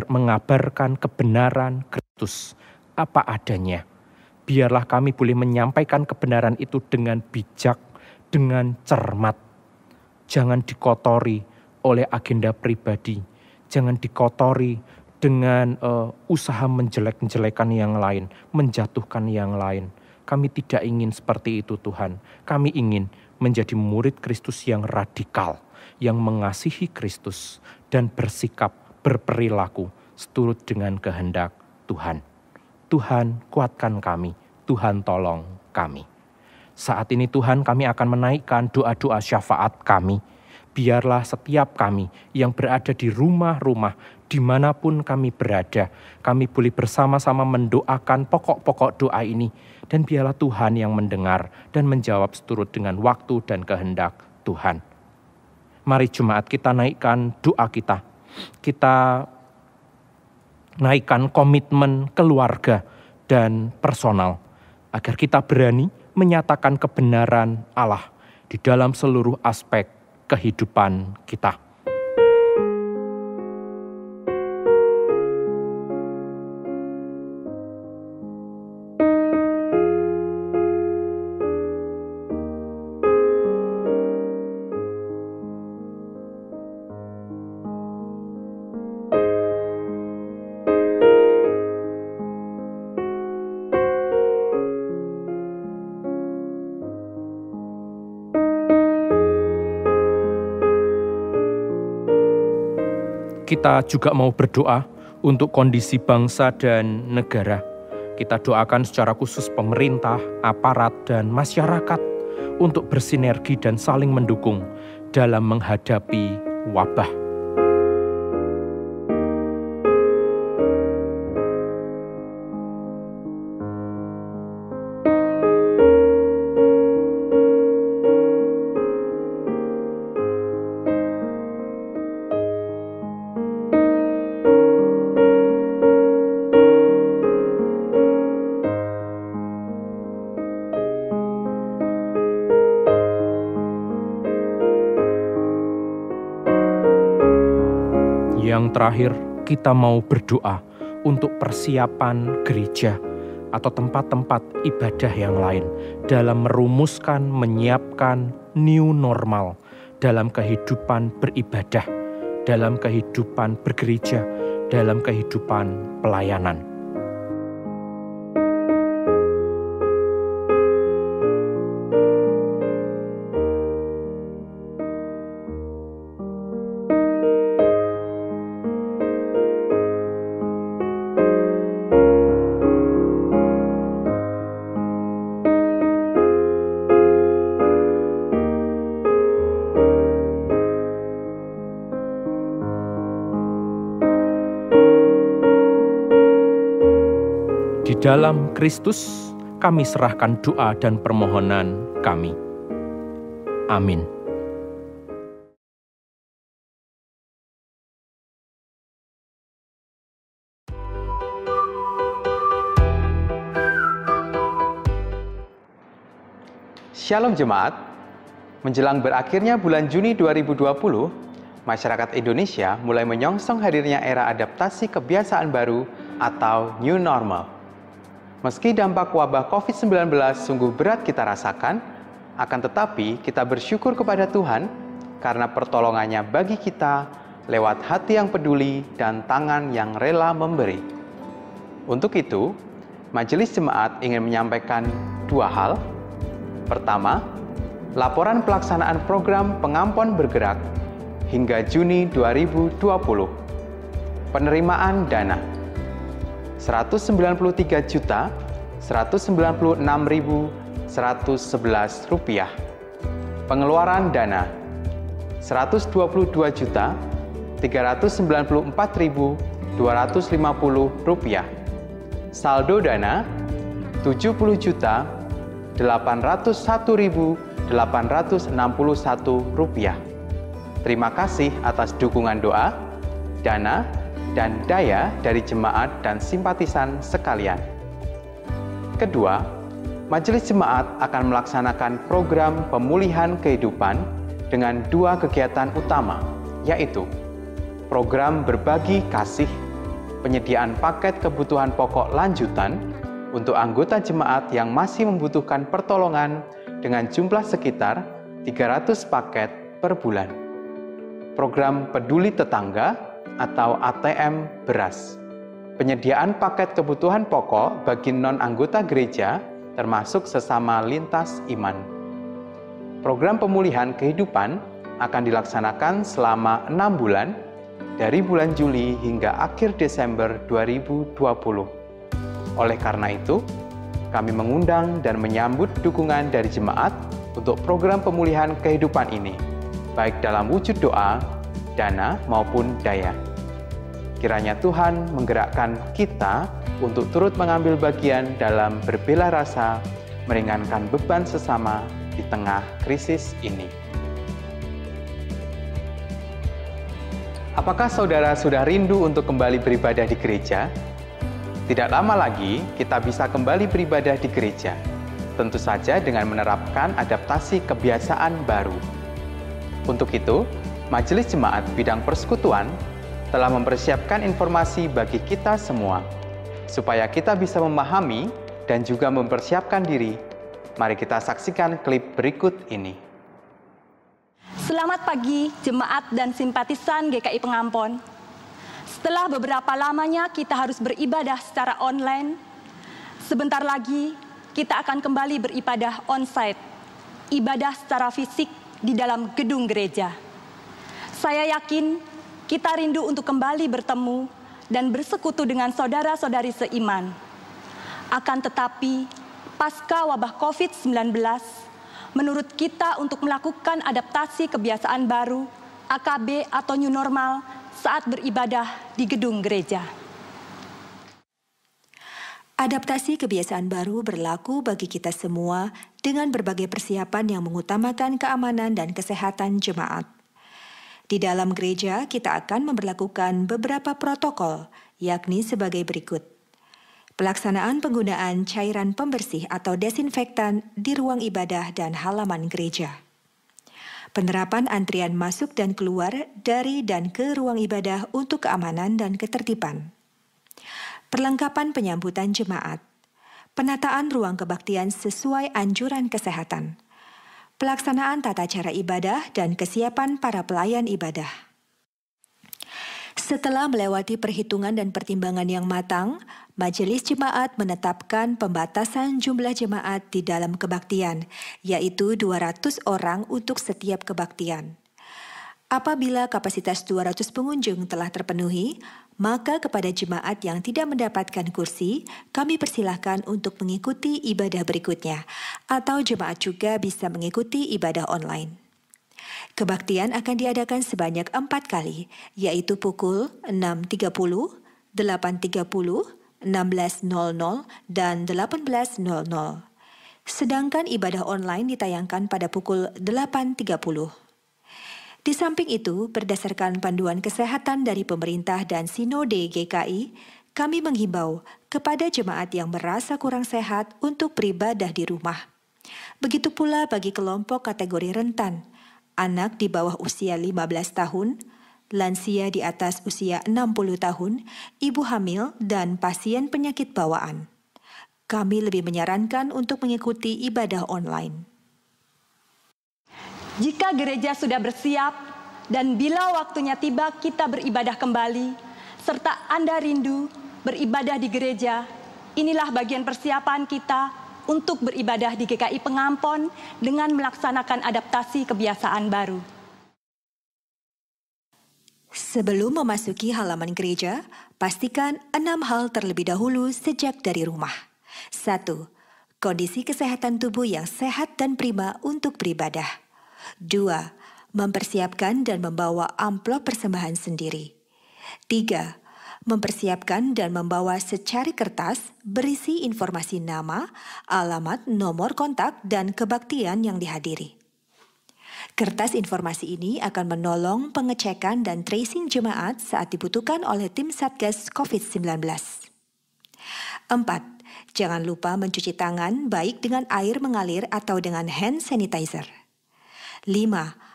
mengabarkan kebenaran Kristus apa adanya. Biarlah kami boleh menyampaikan kebenaran itu dengan bijak, dengan cermat. Jangan dikotori oleh agenda pribadi. Jangan dikotori dengan usaha menjelek-jelekan yang lain, menjatuhkan yang lain. Kami tidak ingin seperti itu Tuhan. Kami ingin menjadi murid Kristus yang radikal, yang mengasihi Kristus dan bersikap, berperilaku seturut dengan kehendak Tuhan. Tuhan kuatkan kami, Tuhan tolong kami. Saat ini Tuhan kami akan menaikkan doa-doa syafaat kami. Biarlah setiap kami yang berada di rumah-rumah, dimanapun kami berada, kami boleh bersama-sama mendoakan pokok-pokok doa ini. Dan biarlah Tuhan yang mendengar dan menjawab seturut dengan waktu dan kehendak Tuhan. Mari jemaat kita naikkan doa kita. Kita naikkan komitmen keluarga dan personal. Agar kita berani menyatakan kebenaran Allah di dalam seluruh aspek kehidupan kita. Kita juga mau berdoa untuk kondisi bangsa dan negara. Kita doakan secara khusus pemerintah, aparat, dan masyarakat untuk bersinergi dan saling mendukung dalam menghadapi wabah. Yang terakhir, kita mau berdoa untuk persiapan gereja atau tempat-tempat ibadah yang lain dalam merumuskan, menyiapkan new normal dalam kehidupan beribadah, dalam kehidupan bergereja, dalam kehidupan pelayanan. Di dalam Kristus kami serahkan doa dan permohonan kami. Amin. Shalom Jemaat, menjelang berakhirnya bulan Juni 2020, masyarakat Indonesia mulai menyongsong hadirnya era adaptasi kebiasaan baru atau new normal. Meski dampak wabah COVID-19 sungguh berat kita rasakan, akan tetapi kita bersyukur kepada Tuhan karena pertolongannya bagi kita lewat hati yang peduli dan tangan yang rela memberi. Untuk itu, Majelis Jemaat ingin menyampaikan dua hal. Pertama, laporan pelaksanaan program pengampon bergerak hingga Juni 2020. Penerimaan dana Rp193.196.111. Pengeluaran dana Rp122.394.250. Saldo dana Rp70.801.861. Terima kasih atas dukungan doa, dana, dan daya dari jemaat dan simpatisan sekalian. Kedua, Majelis Jemaat akan melaksanakan program pemulihan kehidupan dengan dua kegiatan utama, yaitu program berbagi kasih, penyediaan paket kebutuhan pokok lanjutan untuk anggota jemaat yang masih membutuhkan pertolongan dengan jumlah sekitar 300 paket per bulan. Program Peduli Tetangga atau ATM Beras. Penyediaan paket kebutuhan pokok bagi non-anggota gereja termasuk sesama lintas iman. Program pemulihan kehidupan akan dilaksanakan selama 6 bulan dari bulan Juli hingga akhir Desember 2020. Oleh karena itu, kami mengundang dan menyambut dukungan dari jemaat untuk program pemulihan kehidupan ini, baik dalam wujud doa, dana, maupun daya. Kiranya Tuhan menggerakkan kita untuk turut mengambil bagian dalam berbela rasa, meringankan beban sesama di tengah krisis ini. Apakah saudara sudah rindu untuk kembali beribadah di gereja? Tidak lama lagi, kita bisa kembali beribadah di gereja. Tentu saja dengan menerapkan adaptasi kebiasaan baru. Untuk itu, Majelis Jemaat Bidang Persekutuan telah mempersiapkan informasi bagi kita semua, supaya kita bisa memahami dan juga mempersiapkan diri. Mari kita saksikan klip berikut ini. Selamat pagi, jemaat dan simpatisan GKI Pengampon. Setelah beberapa lamanya kita harus beribadah secara online, sebentar lagi kita akan kembali beribadah onsite, ibadah secara fisik di dalam gedung gereja. Saya yakin kita rindu untuk kembali bertemu dan bersekutu dengan saudara-saudari seiman. Akan tetapi, pasca wabah COVID-19, menurut kita untuk melakukan adaptasi kebiasaan baru, AKB atau new normal, saat beribadah di gedung gereja. Adaptasi kebiasaan baru berlaku bagi kita semua dengan berbagai persiapan yang mengutamakan keamanan dan kesehatan jemaat. Di dalam gereja, kita akan memberlakukan beberapa protokol, yakni sebagai berikut. Pelaksanaan penggunaan cairan pembersih atau desinfektan di ruang ibadah dan halaman gereja. Penerapan antrian masuk dan keluar dari dan ke ruang ibadah untuk keamanan dan ketertiban. Perlengkapan penyambutan jemaat. Penataan ruang kebaktian sesuai anjuran kesehatan. Pelaksanaan tata cara ibadah dan kesiapan para pelayan ibadah. Setelah melewati perhitungan dan pertimbangan yang matang, Majelis Jemaat menetapkan pembatasan jumlah jemaat di dalam kebaktian, yaitu 200 orang untuk setiap kebaktian. Apabila kapasitas 200 pengunjung telah terpenuhi, maka kepada jemaat yang tidak mendapatkan kursi, kami persilahkan untuk mengikuti ibadah berikutnya, atau jemaat juga bisa mengikuti ibadah online. Kebaktian akan diadakan sebanyak 4 kali, yaitu pukul 6.30, 8.30, 16.00, dan 18.00. Sedangkan ibadah online ditayangkan pada pukul 8.30. Di samping itu, berdasarkan panduan kesehatan dari pemerintah dan Sinode GKI, kami menghimbau kepada jemaat yang merasa kurang sehat untuk beribadah di rumah. Begitu pula bagi kelompok kategori rentan, anak di bawah usia 15 tahun, lansia di atas usia 60 tahun, ibu hamil, dan pasien penyakit bawaan. Kami lebih menyarankan untuk mengikuti ibadah online. Jika gereja sudah bersiap dan bila waktunya tiba kita beribadah kembali, serta Anda rindu beribadah di gereja, inilah bagian persiapan kita untuk beribadah di GKI Pengampon dengan melaksanakan adaptasi kebiasaan baru. Sebelum memasuki halaman gereja, pastikan 6 hal terlebih dahulu sejak dari rumah. 1. Kondisi kesehatan tubuh yang sehat dan prima untuk beribadah. 2. Mempersiapkan dan membawa amplop persembahan sendiri. 3. Mempersiapkan dan membawa secari kertas berisi informasi nama, alamat, nomor kontak, dan kebaktian yang dihadiri. Kertas informasi ini akan menolong pengecekan dan tracing jemaat saat dibutuhkan oleh tim Satgas COVID-19. 4. Jangan lupa mencuci tangan baik dengan air mengalir atau dengan hand sanitizer. 5.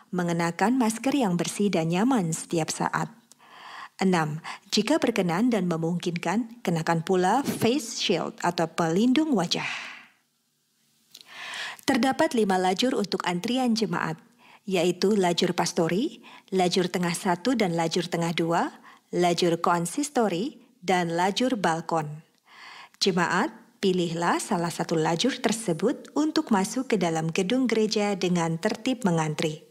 Mengenakan masker yang bersih dan nyaman setiap saat. 6. Jika berkenan dan memungkinkan, kenakan pula face shield atau pelindung wajah. Terdapat 5 lajur untuk antrian jemaat, yaitu lajur pastori, lajur tengah 1 dan lajur tengah 2, lajur konsistori, dan lajur balkon. Jemaat, pilihlah salah satu lajur tersebut untuk masuk ke dalam gedung gereja dengan tertib mengantri.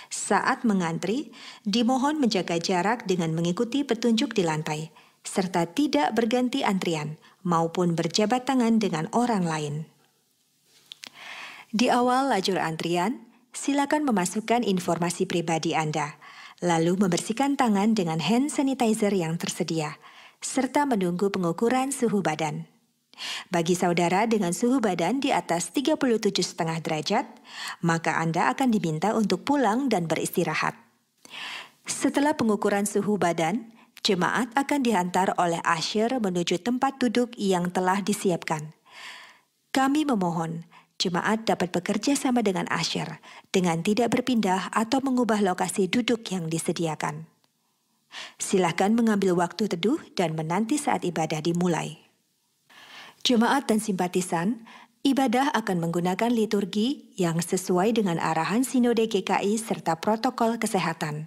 Saat mengantri, dimohon menjaga jarak dengan mengikuti petunjuk di lantai, serta tidak berganti antrian maupun berjabat tangan dengan orang lain. Di awal lajur antrian, silakan memasukkan informasi pribadi Anda, lalu membersihkan tangan dengan hand sanitizer yang tersedia, serta menunggu pengukuran suhu badan. Bagi saudara dengan suhu badan di atas 37,5 derajat, maka Anda akan diminta untuk pulang dan beristirahat. Setelah pengukuran suhu badan, jemaat akan dihantar oleh usher menuju tempat duduk yang telah disiapkan. Kami memohon, jemaat dapat bekerja sama dengan usher dengan tidak berpindah atau mengubah lokasi duduk yang disediakan. Silakan mengambil waktu teduh dan menanti saat ibadah dimulai. Jemaat dan simpatisan, ibadah akan menggunakan liturgi yang sesuai dengan arahan Sinode GKI serta protokol kesehatan,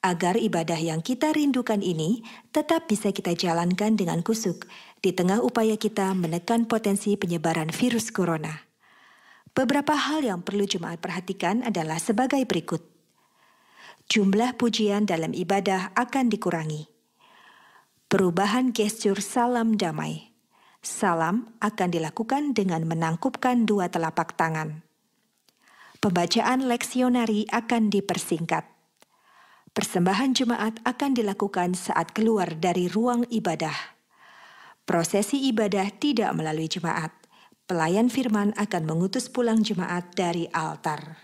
agar ibadah yang kita rindukan ini tetap bisa kita jalankan dengan kusuk di tengah upaya kita menekan potensi penyebaran virus corona. Beberapa hal yang perlu jemaat perhatikan adalah sebagai berikut. Jumlah pujian dalam ibadah akan dikurangi. Perubahan gestur salam damai. Salam akan dilakukan dengan menangkupkan 2 telapak tangan. Pembacaan leksionari akan dipersingkat. Persembahan jemaat akan dilakukan saat keluar dari ruang ibadah. Prosesi ibadah tidak melalui jemaat. Pelayan firman akan mengutus pulang jemaat dari altar.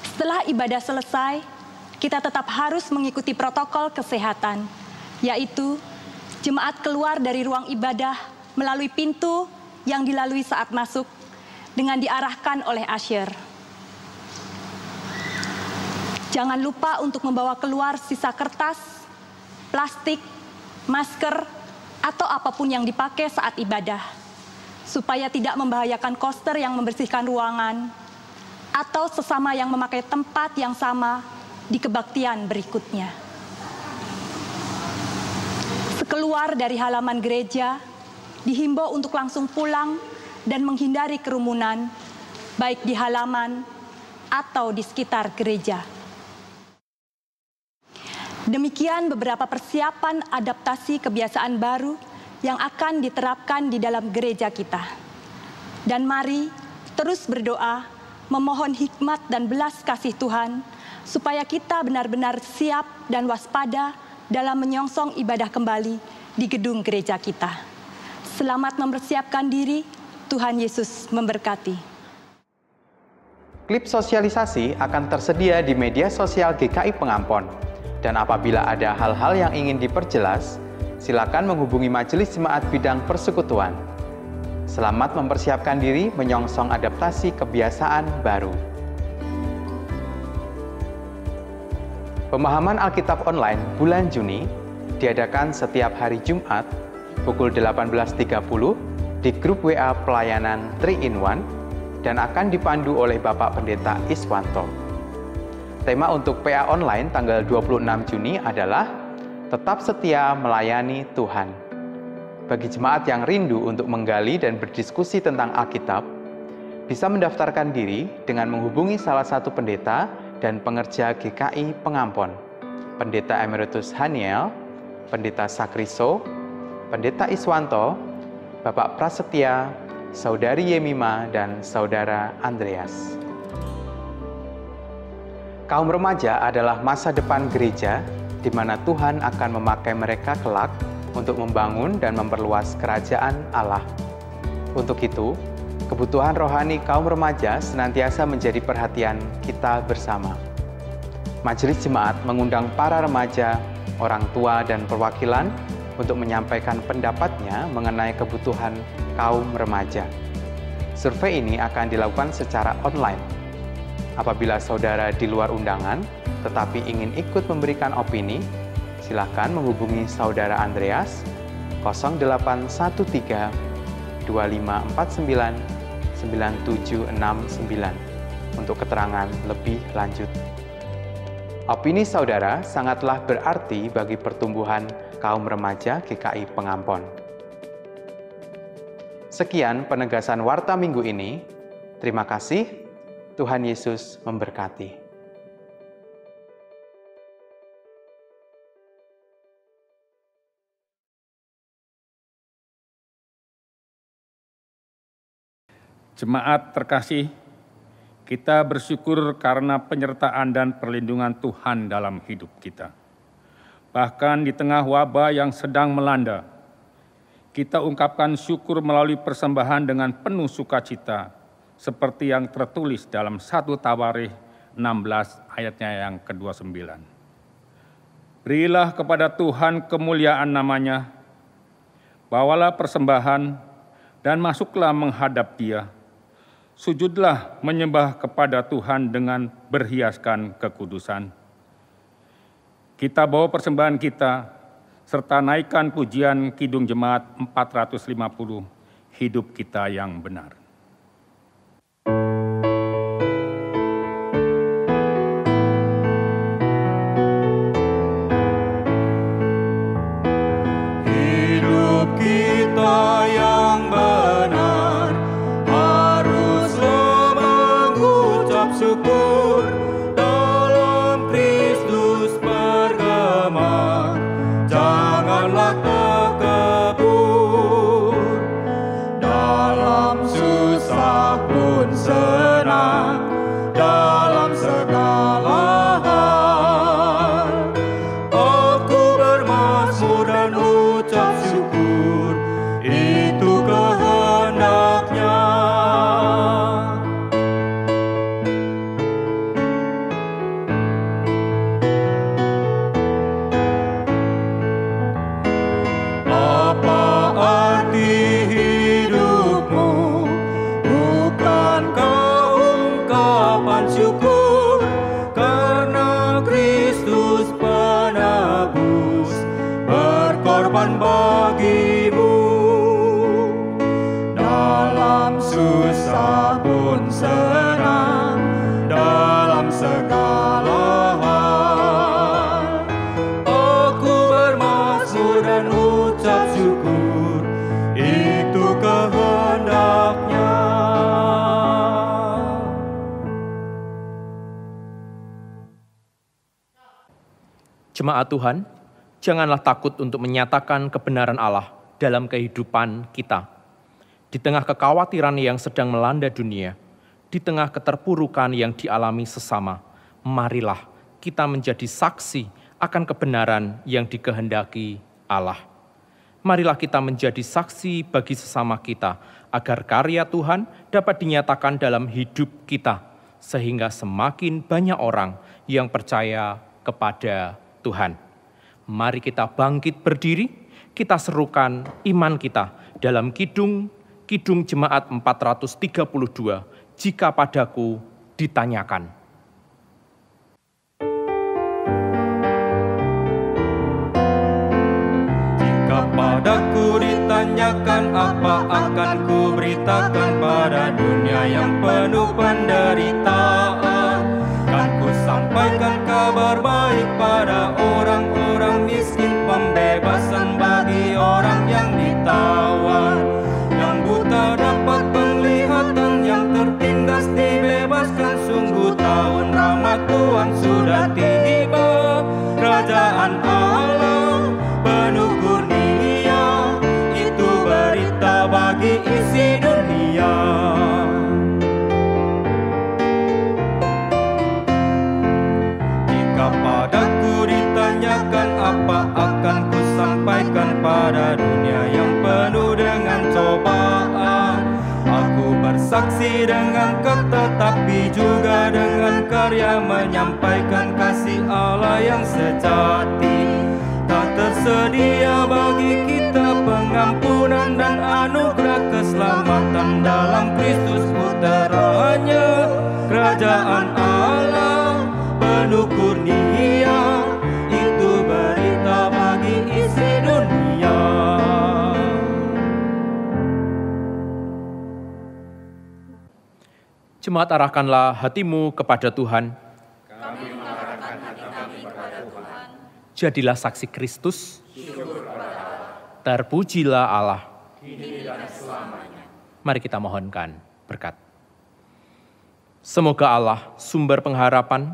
Setelah ibadah selesai, kita tetap harus mengikuti protokol kesehatan, yaitu jemaat keluar dari ruang ibadah melalui pintu yang dilalui saat masuk dengan diarahkan oleh usher. Jangan lupa untuk membawa keluar sisa kertas, plastik, masker, atau apapun yang dipakai saat ibadah, supaya tidak membahayakan koster yang membersihkan ruangan atau sesama yang memakai tempat yang sama di kebaktian berikutnya. Keluar dari halaman gereja, dihimbau untuk langsung pulang dan menghindari kerumunan, baik di halaman atau di sekitar gereja. Demikian beberapa persiapan adaptasi kebiasaan baru yang akan diterapkan di dalam gereja kita. Dan mari terus berdoa, memohon hikmat dan belas kasih Tuhan supaya kita benar-benar siap dan waspada dalam menyongsong ibadah kembali di gedung gereja kita. Selamat mempersiapkan diri, Tuhan Yesus memberkati. Klip sosialisasi akan tersedia di media sosial GKI Pengampon. Dan apabila ada hal-hal yang ingin diperjelas, silakan menghubungi Majelis Jemaat Bidang Persekutuan. Selamat mempersiapkan diri menyongsong adaptasi kebiasaan baru. Pemahaman Alkitab online bulan Juni diadakan setiap hari Jumat pukul 18.30 di grup WA pelayanan 3-in-1 dan akan dipandu oleh Bapak Pendeta Iswanto. Tema untuk PA online tanggal 26 Juni adalah Tetap Setia Melayani Tuhan. Bagi jemaat yang rindu untuk menggali dan berdiskusi tentang Alkitab, bisa mendaftarkan diri dengan menghubungi salah satu pendeta dan pengerja GKI Pengampon, Pendeta Emeritus Haniel, Pendeta Sakriso, Pendeta Iswanto, Bapak Prasetya, Saudari Yemima, dan Saudara Andreas. Kaum remaja adalah masa depan gereja di mana Tuhan akan memakai mereka kelak untuk membangun dan memperluas kerajaan Allah. Untuk itu, kebutuhan rohani kaum remaja senantiasa menjadi perhatian kita bersama. Majelis Jemaat mengundang para remaja, orang tua, dan perwakilan untuk menyampaikan pendapatnya mengenai kebutuhan kaum remaja. Survei ini akan dilakukan secara online. Apabila saudara di luar undangan, tetapi ingin ikut memberikan opini, silakan menghubungi Saudara Andreas 0813 2549 9769 untuk keterangan lebih lanjut. Opini saudara sangatlah berarti bagi pertumbuhan kaum remaja GKI Pengampon. Sekian penegasan Warta Minggu ini. Terima kasih. Tuhan Yesus memberkati. Jemaat terkasih, kita bersyukur karena penyertaan dan perlindungan Tuhan dalam hidup kita. Bahkan di tengah wabah yang sedang melanda, kita ungkapkan syukur melalui persembahan dengan penuh sukacita, seperti yang tertulis dalam 1 Tawarikh 16 ayatnya yang ke-29. Berilah kepada Tuhan kemuliaan namanya, bawalah persembahan dan masuklah menghadap Dia. Sujudlah menyembah kepada Tuhan dengan berhiaskan kekudusan. Kita bawa persembahan kita, serta naikkan pujian Kidung Jemaat 450, hidup kita yang benar. Hidup kita yang benar haruslah mengucap syukur, dalam Kristus bergema, janganlah takabur. Dalam susah pun senang, dalam segala hal aku bermazmur dan ucap syukur, itu kehendaknya. Apa arti hidupmu? Bukankah ungkapan syukur karena Kristus penebus berkorban bagimu? Dalam susah pun senang, dalam segala hal aku bermazmur dan ucap syukur, itu kehendaknya. Jemaat Tuhan, janganlah takut untuk menyatakan kebenaran Allah dalam kehidupan kita. Di tengah kekhawatiran yang sedang melanda dunia, di tengah keterpurukan yang dialami sesama, marilah kita menjadi saksi akan kebenaran yang dikehendaki Allah. Marilah kita menjadi saksi bagi sesama kita, agar karya Tuhan dapat dinyatakan dalam hidup kita, sehingga semakin banyak orang yang percaya kepada Tuhan. Mari kita bangkit berdiri, kita serukan iman kita dalam Kidung Jemaat 432, jika padaku ditanyakan. Jika padaku ditanyakan, apa akan ku beritakan pada dunia yang penuh penderitaan? Kan ku sampaikan kabar baik pada orang-orang miskin, pembebasan bagi orang yang ditawan, yang buta dapat penglihatan, yang tertindas dibebaskan. Sungguh tahun rahmat Tuhan sudah tiba, kerajaan Allah penuh kurnia, itu berita bagi isi dunia. Jika padaku ditanyakan, apa akan ku sampaikan pada dunia yang penuh dengan cobaan? Aku bersaksi dengan kata, tapi juga dengan karya, menyampaikan kasih Allah yang sejati. Tak tersedia bagi kita pengampunan dan anugerah keselamatan dalam Kristus putranya. Kerajaan Allah penuh kurnia, itu berita bagi isi dunia. Jemaat, arahkanlah hatimu kepada Tuhan. Kami mengarahkan hati kami kepada Tuhan. Jadilah saksi Kristus. Terpujilah Allah. Kini dan selamanya. Mari kita mohonkan berkat. Semoga Allah, sumber pengharapan,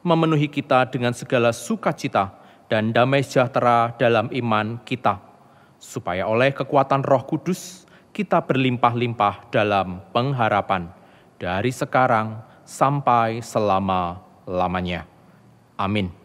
memenuhi kita dengan segala sukacita dan damai sejahtera dalam iman kita, supaya oleh kekuatan Roh Kudus kita berlimpah-limpah dalam pengharapan dari sekarang sampai selama-lamanya. Amin.